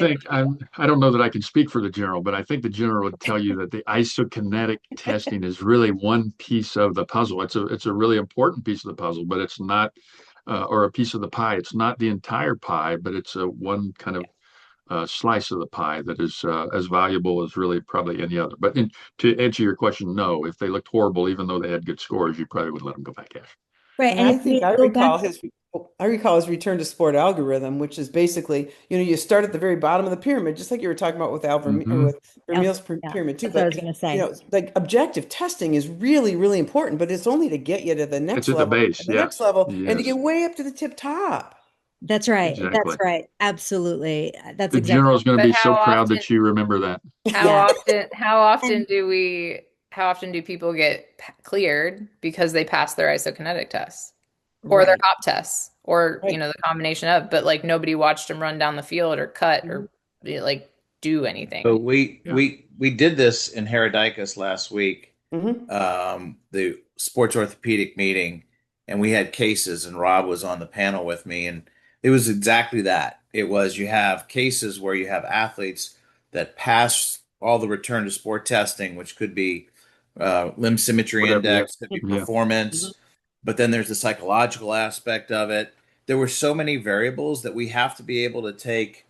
don't know that I can speak for the general, but I think the general would tell you that the isokinetic testing is really one piece of the puzzle. It's a really important piece of the puzzle, but it's not, or a piece of the pie. It's not the entire pie, but it's a one kind of slice of the pie that is as valuable as really probably any other. But to answer your question, no, if they looked horrible, even though they had good scores, you probably would let them go back cash. Right. And I think I recall his return to sport algorithm, which is basically, you start at the very bottom of the pyramid, just like you were talking about with Vermeil's pyramid too. That's what I was going to say. Like objective testing is really, really important, but it's only to get you to the next level, next level, and to get way up to the tip top. That's right. Exactly. That's right. Absolutely. That's the exactly. general's going to be so proud that you remember that. How often do people get cleared because they pass their isokinetic tests or their hop tests or the combination of, but like nobody watched them run down the field or cut or like do anything. So we did this in Herodicus last week, the sports orthopedic meeting, and we had cases, and Rob was on the panel with me, and it was exactly that. It was, you have cases where you have athletes that pass all the return to sport testing, which could be limb symmetry index, could be performance, but then there's the psychological aspect of it. There were so many variables that we have to be able to take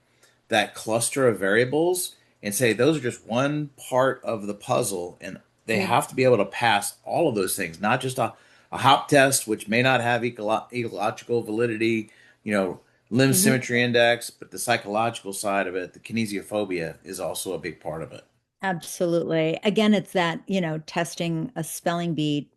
that cluster of variables and say those are just one part of the puzzle, and they have to be able to pass all of those things, not just a hop test, which may not have ecological validity, limb symmetry index, but the psychological side of it, the kinesiophobia, is also a big part of it. Absolutely. Again, it's that, testing a spelling bee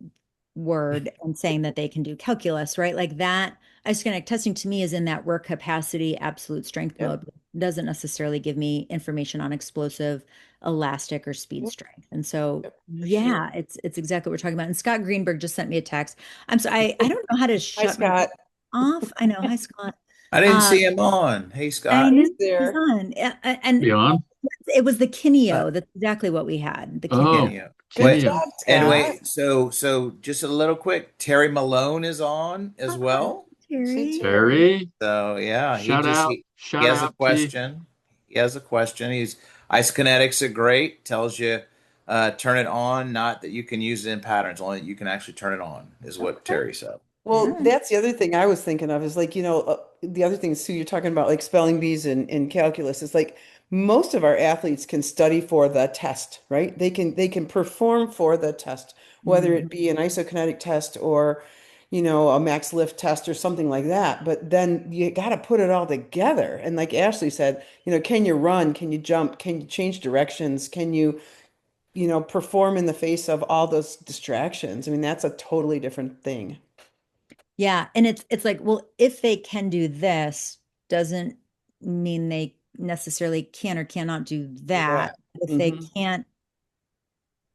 word and saying that they can do calculus, right? Like that isokinetic testing to me is in that work capacity, absolute strength mode. It doesn't necessarily give me information on explosive, elastic, or speed strength. And so, it's exactly what we're talking about. And Scott Greenberg just sent me a text. I'm sorry, I don't know how to shut Scott off. I know. Hi, Scott. I didn't see him on. Hey, Scott. He's there. He's on. And it was the kineo. That's exactly what we had. The kineo. Good job, Scott. Anyway, so just a little quick. Terry Malone is on as well. Terry. So yeah, he has a question. He has a question. Isokinetics are great. Tells you turn it on, not that you can use it in patterns, only that you can actually turn it on, is what Terry said. Well, that's the other thing I was thinking of is like, the other thing, Sue, you're talking about like spelling bees and calculus. It's like most of our athletes can study for the test, right? They can perform for the test, whether it be an isokinetic test or, a max lift test or something like that. But then you got to put it all together. And like Ashley said, can you run? Can you jump? Can you change directions? Can you, perform in the face of all those distractions? I mean, that's a totally different thing. Yeah, and it's like, well, if they can do this, doesn't mean they necessarily can or cannot do that. If they can't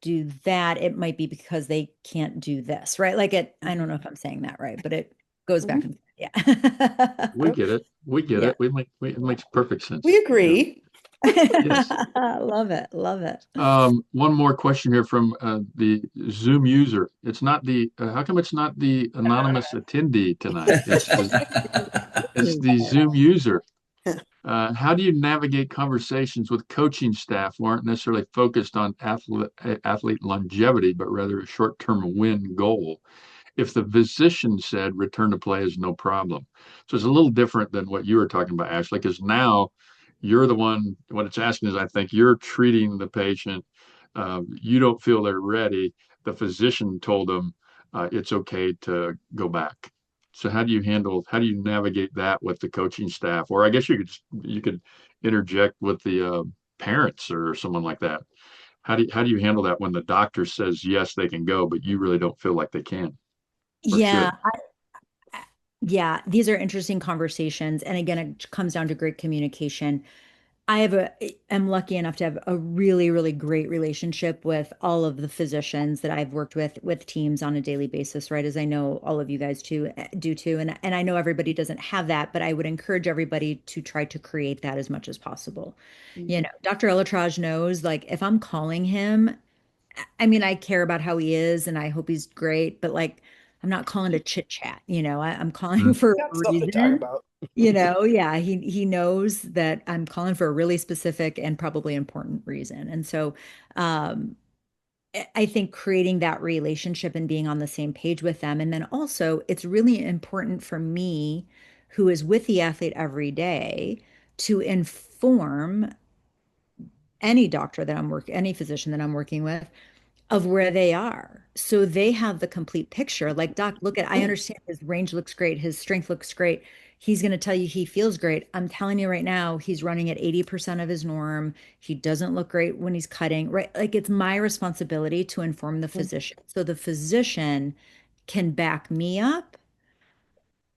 do that, it might be because they can't do this, right? Like I don't know if I'm saying that right, but it goes back and yeah. We get it. We get it. It makes perfect sense. We agree. Yes. Love it. Love it. One more question here from the Zoom user. It's not the how come it's not the anonymous attendee tonight? It's the Zoom user. How do you navigate conversations with coaching staff who aren't necessarily focused on athlete longevity, but rather a short-term win goal? If the physician said return to play is no problem. So it's a little different than what you were talking about, Ashley, because now you're the one, what it's asking is, I think you're treating the patient. You don't feel they're ready. The physician told them it's okay to go back. So how do you navigate that with the coaching staff? Or I guess you could interject with the parents or someone like that. How do you handle that when the doctor says yes, they can go, but you really don't feel like they can? Yeah. Yeah, these are interesting conversations. And again, it comes down to great communication. I'm lucky enough to have a really, really great relationship with all of the physicians that I've worked with teams on a daily basis, right? As I know all of you guys do too. And I know everybody doesn't have that, but I would encourage everybody to try to create that as much as possible. Dr. Elatraj knows, like, if I'm calling him, I mean, I care about how he is and I hope he's great, but like, I'm not calling to chit chat, I'm calling for a Got stuff to talk reason. about. Yeah, he knows that I'm calling for a really specific and probably important reason. And so I think creating that relationship and being on the same page with them. And then also, it's really important for me, who is with the athlete every day, to inform any doctor that any physician that I'm working with of where they are. So they have the complete picture. Like, doc, look I understand his range looks great. His strength looks great. He's going to tell you he feels great. I'm telling you right now, he's running at 80% of his norm. He doesn't look great when he's cutting, right? Like, it's my responsibility to inform the physician. So the physician can back me up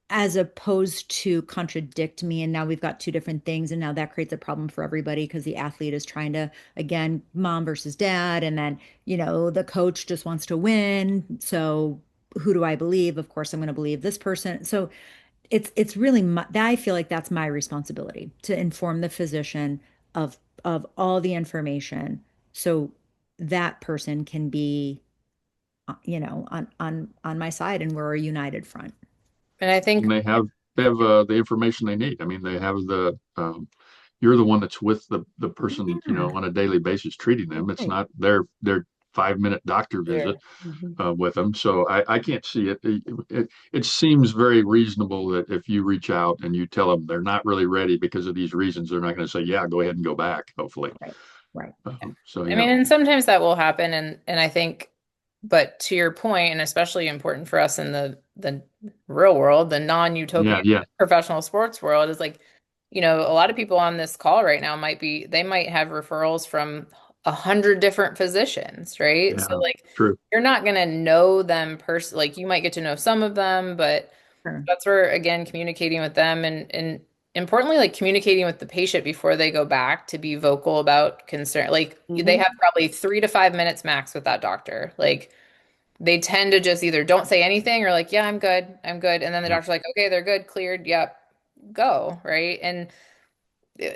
as opposed to contradict me. And now we've got two different things. And now that creates a problem for everybody because the athlete is trying to, again, mom versus dad. And then, the coach just wants to win. So who do I believe? Of course, I'm going to believe this person. So it's really I feel like that's my responsibility to inform the physician of all the information so that person can be, on my side and we're a united front. And I think And they have the information they need. I mean, they have you're the one that's with the person, on a daily basis treating them. It's not their 5-minute doctor visit with them. So I can't see it. It seems very reasonable that if you reach out and you tell them they're not really ready because of these reasons, they're not going to say, yeah, go ahead and go back, hopefully. Right. So, I mean, and sometimes that will happen. And I think, but to your point, and especially important for us in the real world, the non-utopian professional sports world, is like, a lot of people on this call right now they might have referrals from 100 different physicians, right? Yeah, so like, true. You're not going to know them personally. Like, you might get to know some of them, but that's where, again, communicating with them and importantly, like, communicating with the patient before they go back to be vocal about concern. Like, they have probably 3 to 5 minutes max with that doctor. Like, they tend to just either don't say anything or like, yeah, I'm good. And then the doctor's like, okay, they're good, cleared. Yep, go. Right. And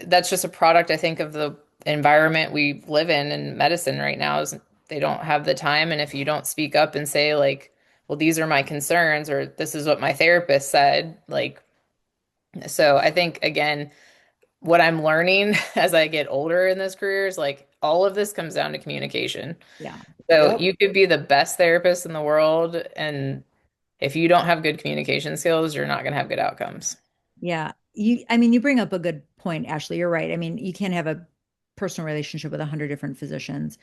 that's just a product, I think, of the environment we live in medicine right now is they don't have the time. And if you don't speak up and say like, well, these are my concerns, or this is what my therapist said, like, so I think, again, what I'm learning as I get older in this career is like all of this comes down to communication. Yeah. So Yep. you could be the best therapist in the world, and if you don't have good communication skills, you're not going to have good outcomes. Yeah. I mean, you bring up a good point, Ashley. You're right. I mean, you can't have a personal relationship with 100 different physicians.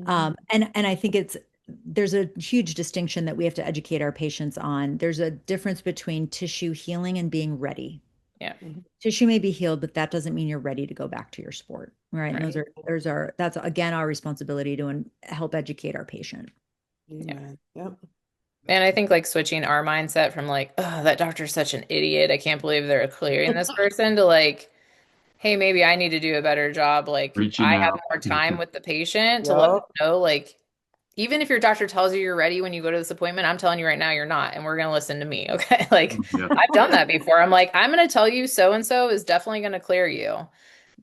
And I think there's a huge distinction that we have to educate our patients on. There's a difference between tissue healing and being ready. Yeah. Tissue may be healed, but that doesn't mean you're ready to go back to your sport. Right. And that's again our responsibility to help educate our patient. Yeah. Yep. And I think like switching our mindset from like, oh, that doctor's such an idiot, I can't believe they're clearing this person, to like, hey, maybe I need to do a better job. Like Reaching I have out. more time with the patient to let them know, like, even if your doctor tells you you're ready when you go to this appointment, I'm telling you right now you're not, and we're going to listen to me. Okay. Like I've done that before. I'm like, I'm going to tell you so-and-so is definitely going to clear you,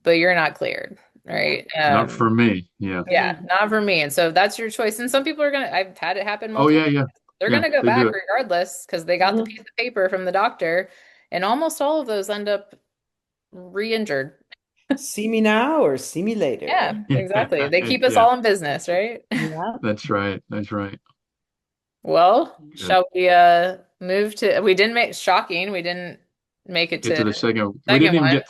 but you're not cleared. Right. Not for me. Yeah. Yeah. Not for me. And so that's your choice. And some people are I've had it happen Oh, multiple yeah. They're going to go back regardless because they got the piece of paper from the doctor, and almost all of those end up re-injured. See me now or see me later. Yeah, exactly. They keep us all in business, right? Yeah. That's right. That's right. Well, shall we move to? We didn't make it Get to the second. We didn't even get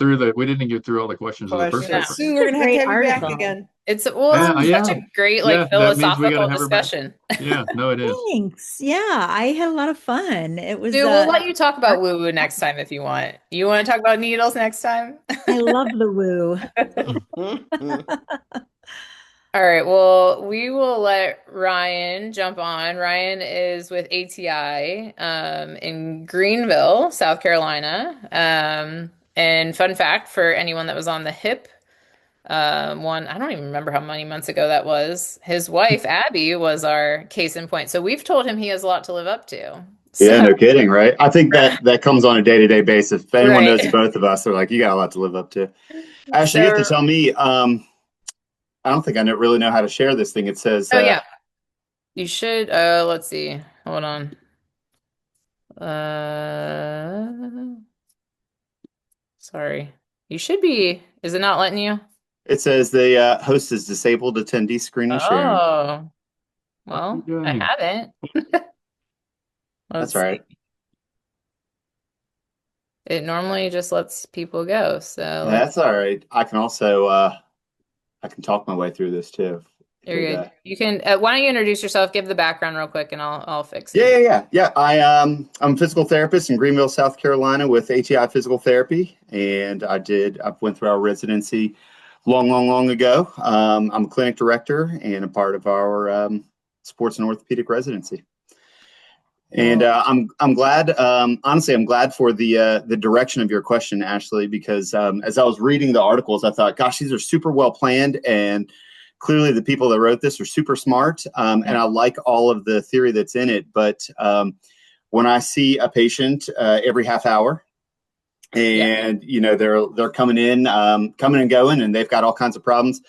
through all the questions of the first paper. Sue, we're gonna have to have you back again. It's such a great philosophical discussion. Yeah, no, it is. Thanks. Yeah, I had a lot of fun. It was. Dude, we'll let you talk about woo-woo next time if you want. You want to talk about needles next time? I love the woo. All right. Well, we will let Ryan jump on. Ryan is with ATI in Greenville, South Carolina. And fun fact for anyone that was on the hip one, I don't even remember how many months ago that was. His wife, Abby, was our case in point. So we've told him he has a lot to live up to. Yeah, no kidding, right? I think that comes on a day-to-day basis. If anyone knows both of us, they're like, you got a lot to live up to. Ashley, you have to tell me, I don't think I really know how to share this thing. It says... yeah. You should, let's see. Hold on. Sorry. You should be, is it not letting you? It says the host is disabled attendee screening sharing. Oh, well, I haven't. That's right. It normally just lets people go. So that's all right. I can also, I can talk my way through this too. You're good. You can, why don't you introduce yourself, give the background real quick, and I'll fix it. Yeah. I'm a physical therapist in Greenville, South Carolina with ATI Physical Therapy. And I went through our residency long ago. I'm a clinic director and a part of our sports and orthopedic residency. And I'm glad, honestly, I'm glad for the direction of your question, Ashley, because as I was reading the articles, I thought, gosh, these are super well planned, and clearly the people that wrote this are super smart, and I like all of the theory that's in it. But when I see a patient every half hour, and they're coming and going, and they've got all kinds of problems,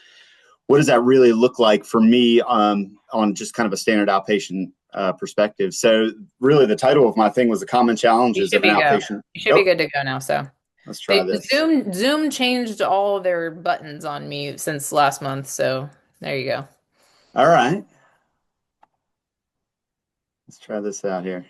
what does that really look like for me on just kind of a standard outpatient perspective? So really the title of my thing was the common challenges of an outpatient. You should be good to go now. So let's try this. Zoom changed all their buttons on me since last month. So there you go. All right. Let's try this out here.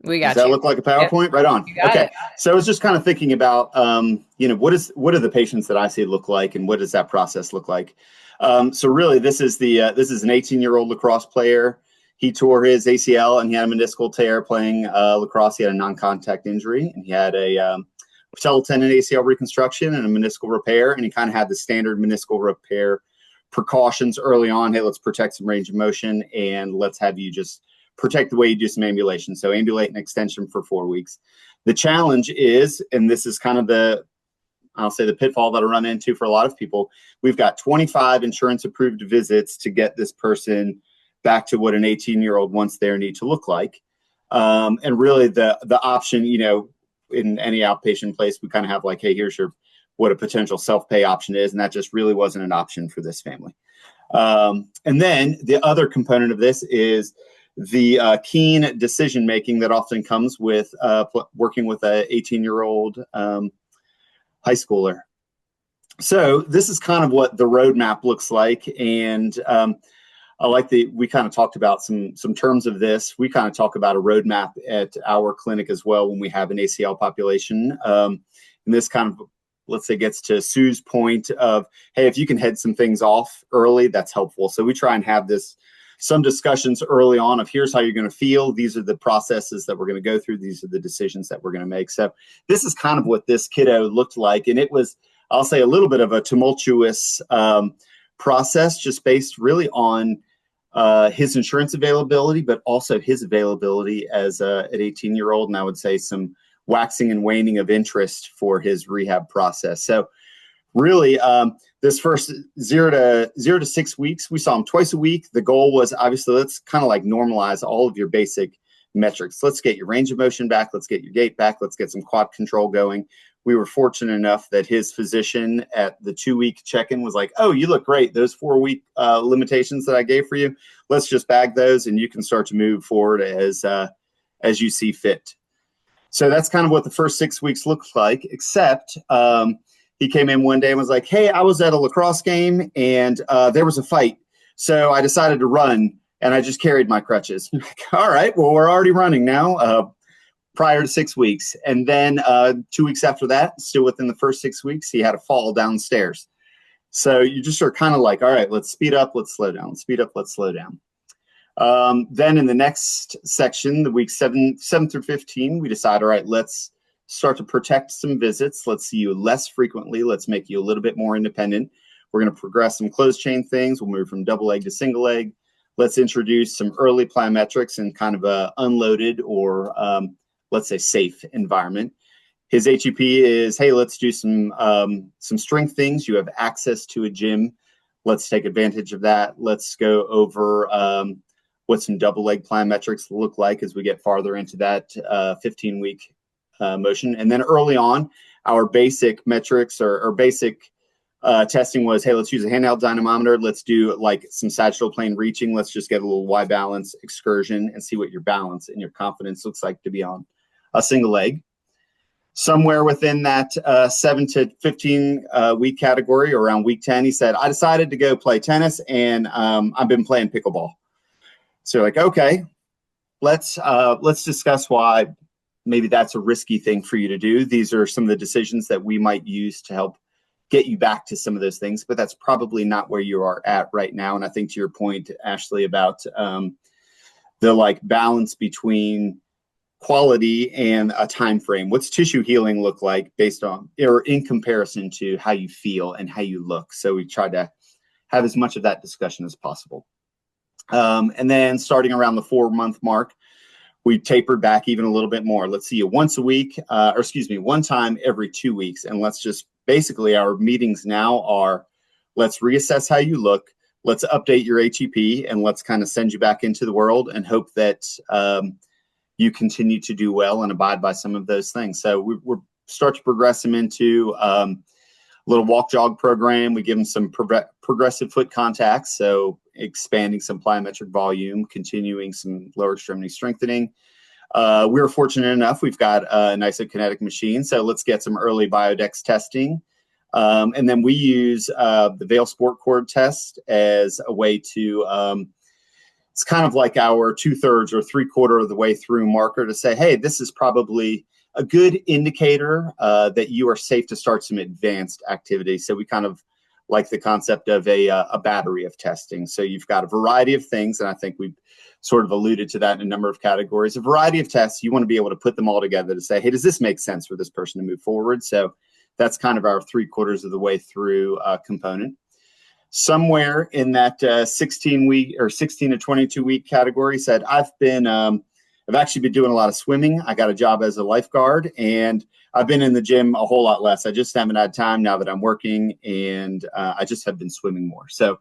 We got Does that look like a PowerPoint? Yep. Right on. Okay. It. So I was just kind of thinking about, what do the patients that I see look like, and what does that process look like? So really, this is an 18-year-old lacrosse player. He tore his ACL and he had a meniscal tear playing lacrosse. He had a non-contact injury, and he had a patella tendon ACL reconstruction and a meniscal repair. And he kind of had the standard meniscal repair precautions early on. Hey, let's protect some range of motion, and let's have you just protect the way you do some ambulation. So ambulate and extension for 4 weeks. The challenge is, and this is kind of the pitfall that I run into for a lot of people, we've got 25 insurance approved visits to get this person back to what an 18-year-old wants their knee to look like. And really the option, in any outpatient place, we kind of have like, hey, here's what a potential self-pay option is. And that just really wasn't an option for this family. And then the other component of this is the keen decision-making that often comes with working with a 18-year-old high schooler. So this is kind of what the roadmap looks like. And we kind of talked about some terms of this. We kind of talk about a roadmap at our clinic as well when we have an ACL population. And this kind of, let's say, gets to Sue's point of, hey, if you can head some things off early, that's helpful. So we try and have some discussions early on of here's how you're going to feel. These are the processes that we're going to go through. These are the decisions that we're going to make. So this is kind of what this kiddo looked like. And it was, I'll say, a little bit of a tumultuous process, just based really on his insurance availability, but also his availability as an 18-year-old. And I would say some waxing and waning of interest for his rehab process. So really, this first 0 to 6 weeks, we saw him twice a week. The goal was, obviously, let's kind of like normalize all of your basic metrics. Let's get your range of motion back. Let's get your gait back. Let's get some quad control going. We were fortunate enough that his physician at the 2-week check-in was like, oh, you look great. Those 4-week limitations that I gave for you, let's just bag those and you can start to move forward as you see fit. So that's kind of what the first 6 weeks looks like, except he came in one day and was like, hey, I was at a lacrosse game and there was a fight. So I decided to run and I just carried my crutches. All right, well, we're already running now. Prior to 6 weeks. And then 2 weeks after that, still within the first 6 weeks, he had a fall downstairs. So you just are kind of like, all right, let's speed up, let's slow down, speed up, let's slow down. Then in the next section, the week 7 through 15, we decide, all right, let's start to protect some visits. Let's see you less frequently. Let's make you a little bit more independent. We're going to progress some closed chain things. We'll move from double leg to single leg. Let's introduce some early plyometrics in kind of a unloaded or let's say safe environment. His HEP is, hey, let's do some strength things. You have access to a gym. Let's take advantage of that. Let's go over what some double leg plyometrics look like as we get farther into that 15-week motion. And then early on, our basic metrics or basic testing was, hey, let's use a handheld dynamometer. Let's do like some sagittal plane reaching. Let's just get a little Y balance excursion and see what your balance and your confidence looks like to be on a single leg. Somewhere within that 7 to 15 week category, or around week 10, he said, I decided to go play tennis and I've been playing pickleball. So like, okay, let's discuss why maybe that's a risky thing for you to do. These are some of the decisions that we might use to help get you back to some of those things, but that's probably not where you are at right now. And I think to your point, Ashley, about the like balance between quality and a time frame. What's tissue healing look like based on or in comparison to how you feel and how you look? So we try to have as much of that discussion as possible. And then starting around the 4-month mark, we tapered back even a little bit more. Let's see you once a week, one time every 2 weeks. And let's just basically, our meetings now are, let's reassess how you look. Let's update your HEP and let's kind of send you back into the world and hope that you continue to do well and abide by some of those things. So we're start to progress them into a little walk jog program. We give them some progressive foot contacts. So expanding some plyometric volume, continuing some lower extremity strengthening. We were fortunate enough, we've got an isokinetic machine. So let's get some early biodex testing. And then we use the Vail Sport Cord test as a way to, it's kind of like our 2/3 or 3/4 of the way through marker to say, hey, this is probably a good indicator that you are safe to start some advanced activity. So we kind of like the concept of a battery of testing. So you've got a variety of things, and I think we've sort of alluded to that in a number of categories. A variety of tests, you want to be able to put them all together to say, hey, does this make sense for this person to move forward? So that's kind of our 3/4 of the way through component. Somewhere in that 16 to 22 week category said, I've actually been doing a lot of swimming. I got a job as a lifeguard and I've been in the gym a whole lot less. I just haven't had time now that I'm working and I just have been swimming more. So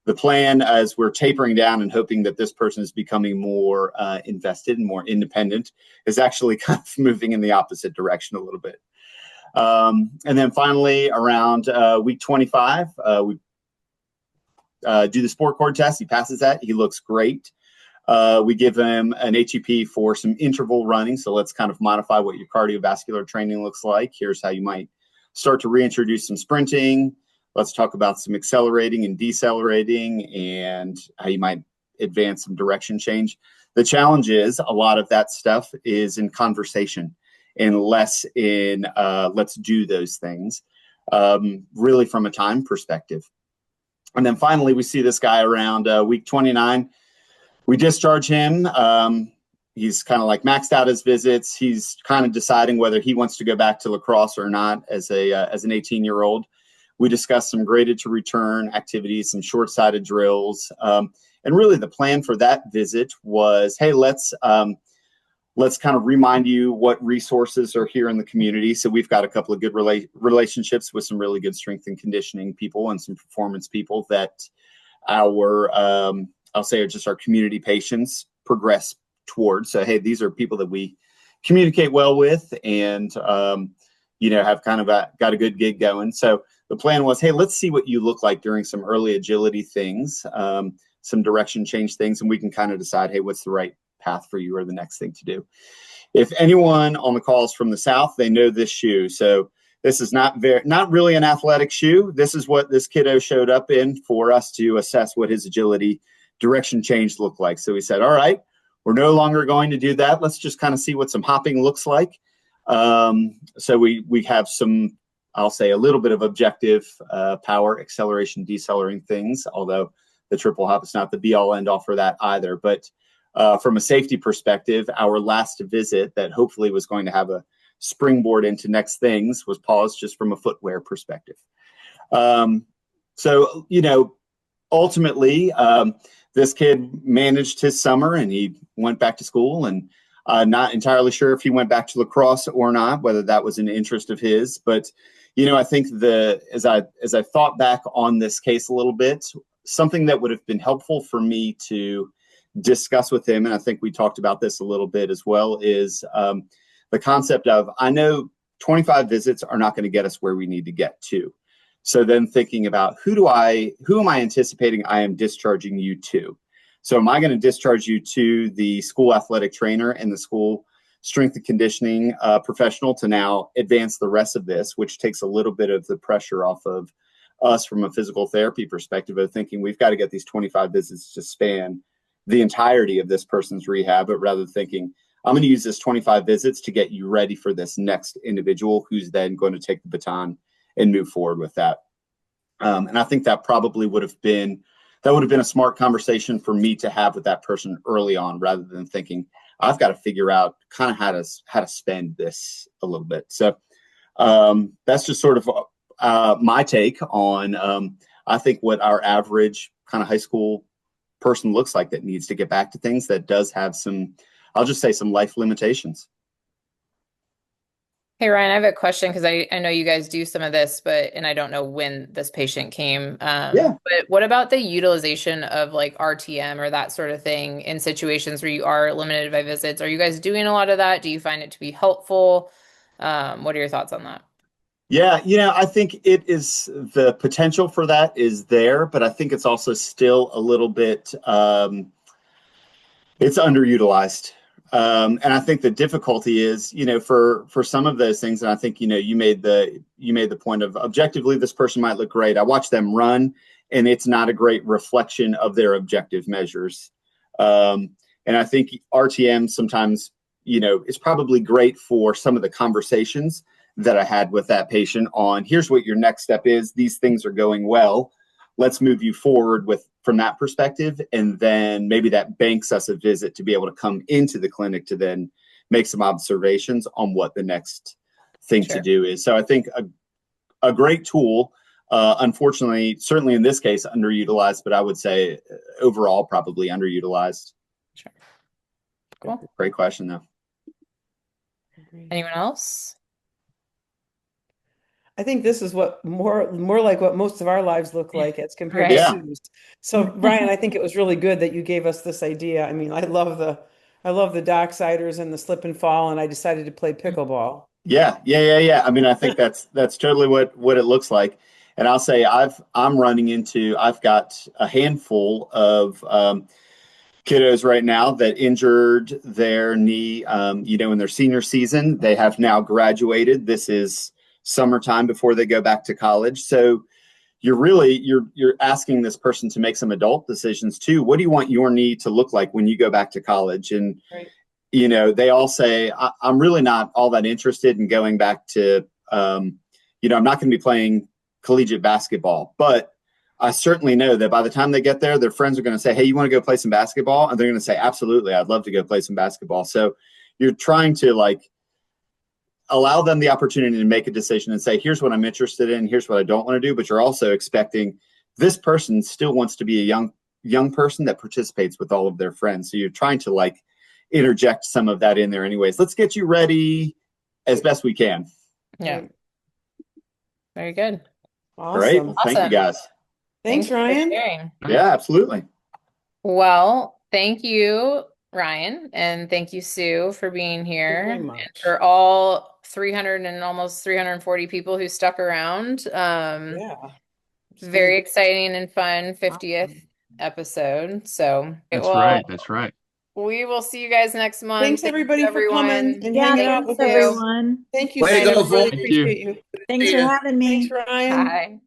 the plan as we're tapering down and hoping that this person is becoming more invested and more independent is actually kind of moving in the opposite direction a little bit. And then finally around week 25, we do the sport cord test. He passes that. He looks great. We give him an HEP for some interval running. So let's kind of modify what your cardiovascular training looks like. Here's how you might start to reintroduce some sprinting. Let's talk about some accelerating and decelerating and how you might advance some direction change. The challenge is a lot of that stuff is in conversation and less in let's do those things, really from a time perspective. And then finally, we see this guy around week 29. We discharge him. He's kind of like maxed out his visits. He's kind of deciding whether he wants to go back to lacrosse or not as an 18-year-old. We discussed some graded to return activities, some short-sided drills. And really the plan for that visit was, hey, let's kind of remind you what resources are here in the community. So we've got a couple of good relationships with some really good strength and conditioning people and some performance people that our, I'll say are just our community patients progress towards. So, hey, these are people that we communicate well with and, have kind of got a good gig going. So the plan was, hey, let's see what you look like during some early agility things, some direction change things, and we can kind of decide, hey, what's the right path for you or the next thing to do. If anyone on the call is from the South, they know this shoe. So this is not really an athletic shoe. This is what this kiddo showed up in for us to assess what his agility direction change looked like. So we said, all right, we're no longer going to do that. Let's just kind of see what some hopping looks like. So we have some, I'll say, a little bit of objective power, acceleration, decelerating things, although the triple hop is not the be all end all for that either. But from a safety perspective, our last visit that hopefully was going to have a springboard into next things was paused just from a footwear perspective. So, ultimately, this kid managed his summer and he went back to school, and not entirely sure if he went back to lacrosse or not, whether that was an interest of his. But, I think as I thought back on this case a little bit, something that would have been helpful for me to discuss with him, and I think we talked about this a little bit as well, is the concept of, I know 25 visits are not going to get us where we need to get to. So then thinking about who am I anticipating I am discharging you to? So am I going to discharge you to the school athletic trainer and the school strength and conditioning professional to now advance the rest of this, which takes a little bit of the pressure off of us from a physical therapy perspective of thinking we've got to get these 25 visits to span the entirety of this person's rehab, but rather thinking I'm going to use this 25 visits to get you ready for this next individual who's then going to take the baton and move forward with that. And I think that probably would have been a smart conversation for me to have with that person early on, rather than thinking I've got to figure out kind of how to spend this a little bit. So that's just sort of my take on I think what our average kind of high school person looks like that needs to get back to things, that does have some, I'll just say, some life limitations. Hey, Ryan, I have a question because I know you guys do some of this, and I don't know when this patient came. But what about the utilization of like RTM or that sort of thing in situations where you are limited by visits? Are you guys doing a lot of that? Do you find it to be helpful? What are your thoughts on that? Yeah, I think it is, the potential for that is there, but I think it's also still a little bit, it's underutilized. And I think the difficulty is, for some of those things, and I think, you made the point of objectively, this person might look great. I watch them run and it's not a great reflection of their objective measures. And I think RTM sometimes, is probably great for some of the conversations that I had with that patient on, here's what your next step is. These things are going well. Let's move you forward from that perspective. And then maybe that banks us a visit to be able to come into the clinic to then make some observations on what the next thing to do is. So I think a great tool, unfortunately, certainly in this case, underutilized, but I would say overall probably underutilized. Sure. Cool. Great question though. Anyone else? I think this is what more like what most of our lives look like as compared to Sue's. So Ryan, I think it was really good that you gave us this idea. I mean, I love the docksiders and the slip and fall, and I decided to play pickleball. Yeah. I mean, I think that's totally what it looks like. And I'll say I've got a handful of kiddos right now that injured their knee, in their senior season. They have now graduated. This is summertime before they go back to college. So you're asking this person to make some adult decisions too. What do you want your knee to look like when you go back to college? And Right. they all say, I'm really not all that interested in going back to, I'm not going to be playing collegiate basketball, but I certainly know that by the time they get there, their friends are going to say, hey, you want to go play some basketball? And they're going to say, absolutely, I'd love to go play some basketball. So you're trying to allow them the opportunity to make a decision and say, here's what I'm interested in, here's what I don't want to do. But you're also expecting this person still wants to be a young person that participates with all of their friends. So you're trying to interject some of that in there anyways. Let's get you ready as best we can. Yeah. Very good. Awesome. Great. Thank you, guys. Thanks, for Ryan. sharing. Yeah, absolutely. Well, thank you, Ryan, and thank you, Sue, for being here, Very and much. for all 300 and almost 340 people who stuck around. Yeah. Very exciting and fun 50th episode. So That's right. That's right. we will see you guys next month. Thanks Thank everybody you, for coming everyone. and Yeah, hanging out thanks with us. everyone. Thank you, Way to Sue. go, Really folks. appreciate you. Thanks for having me. Thanks, Ryan. Bye.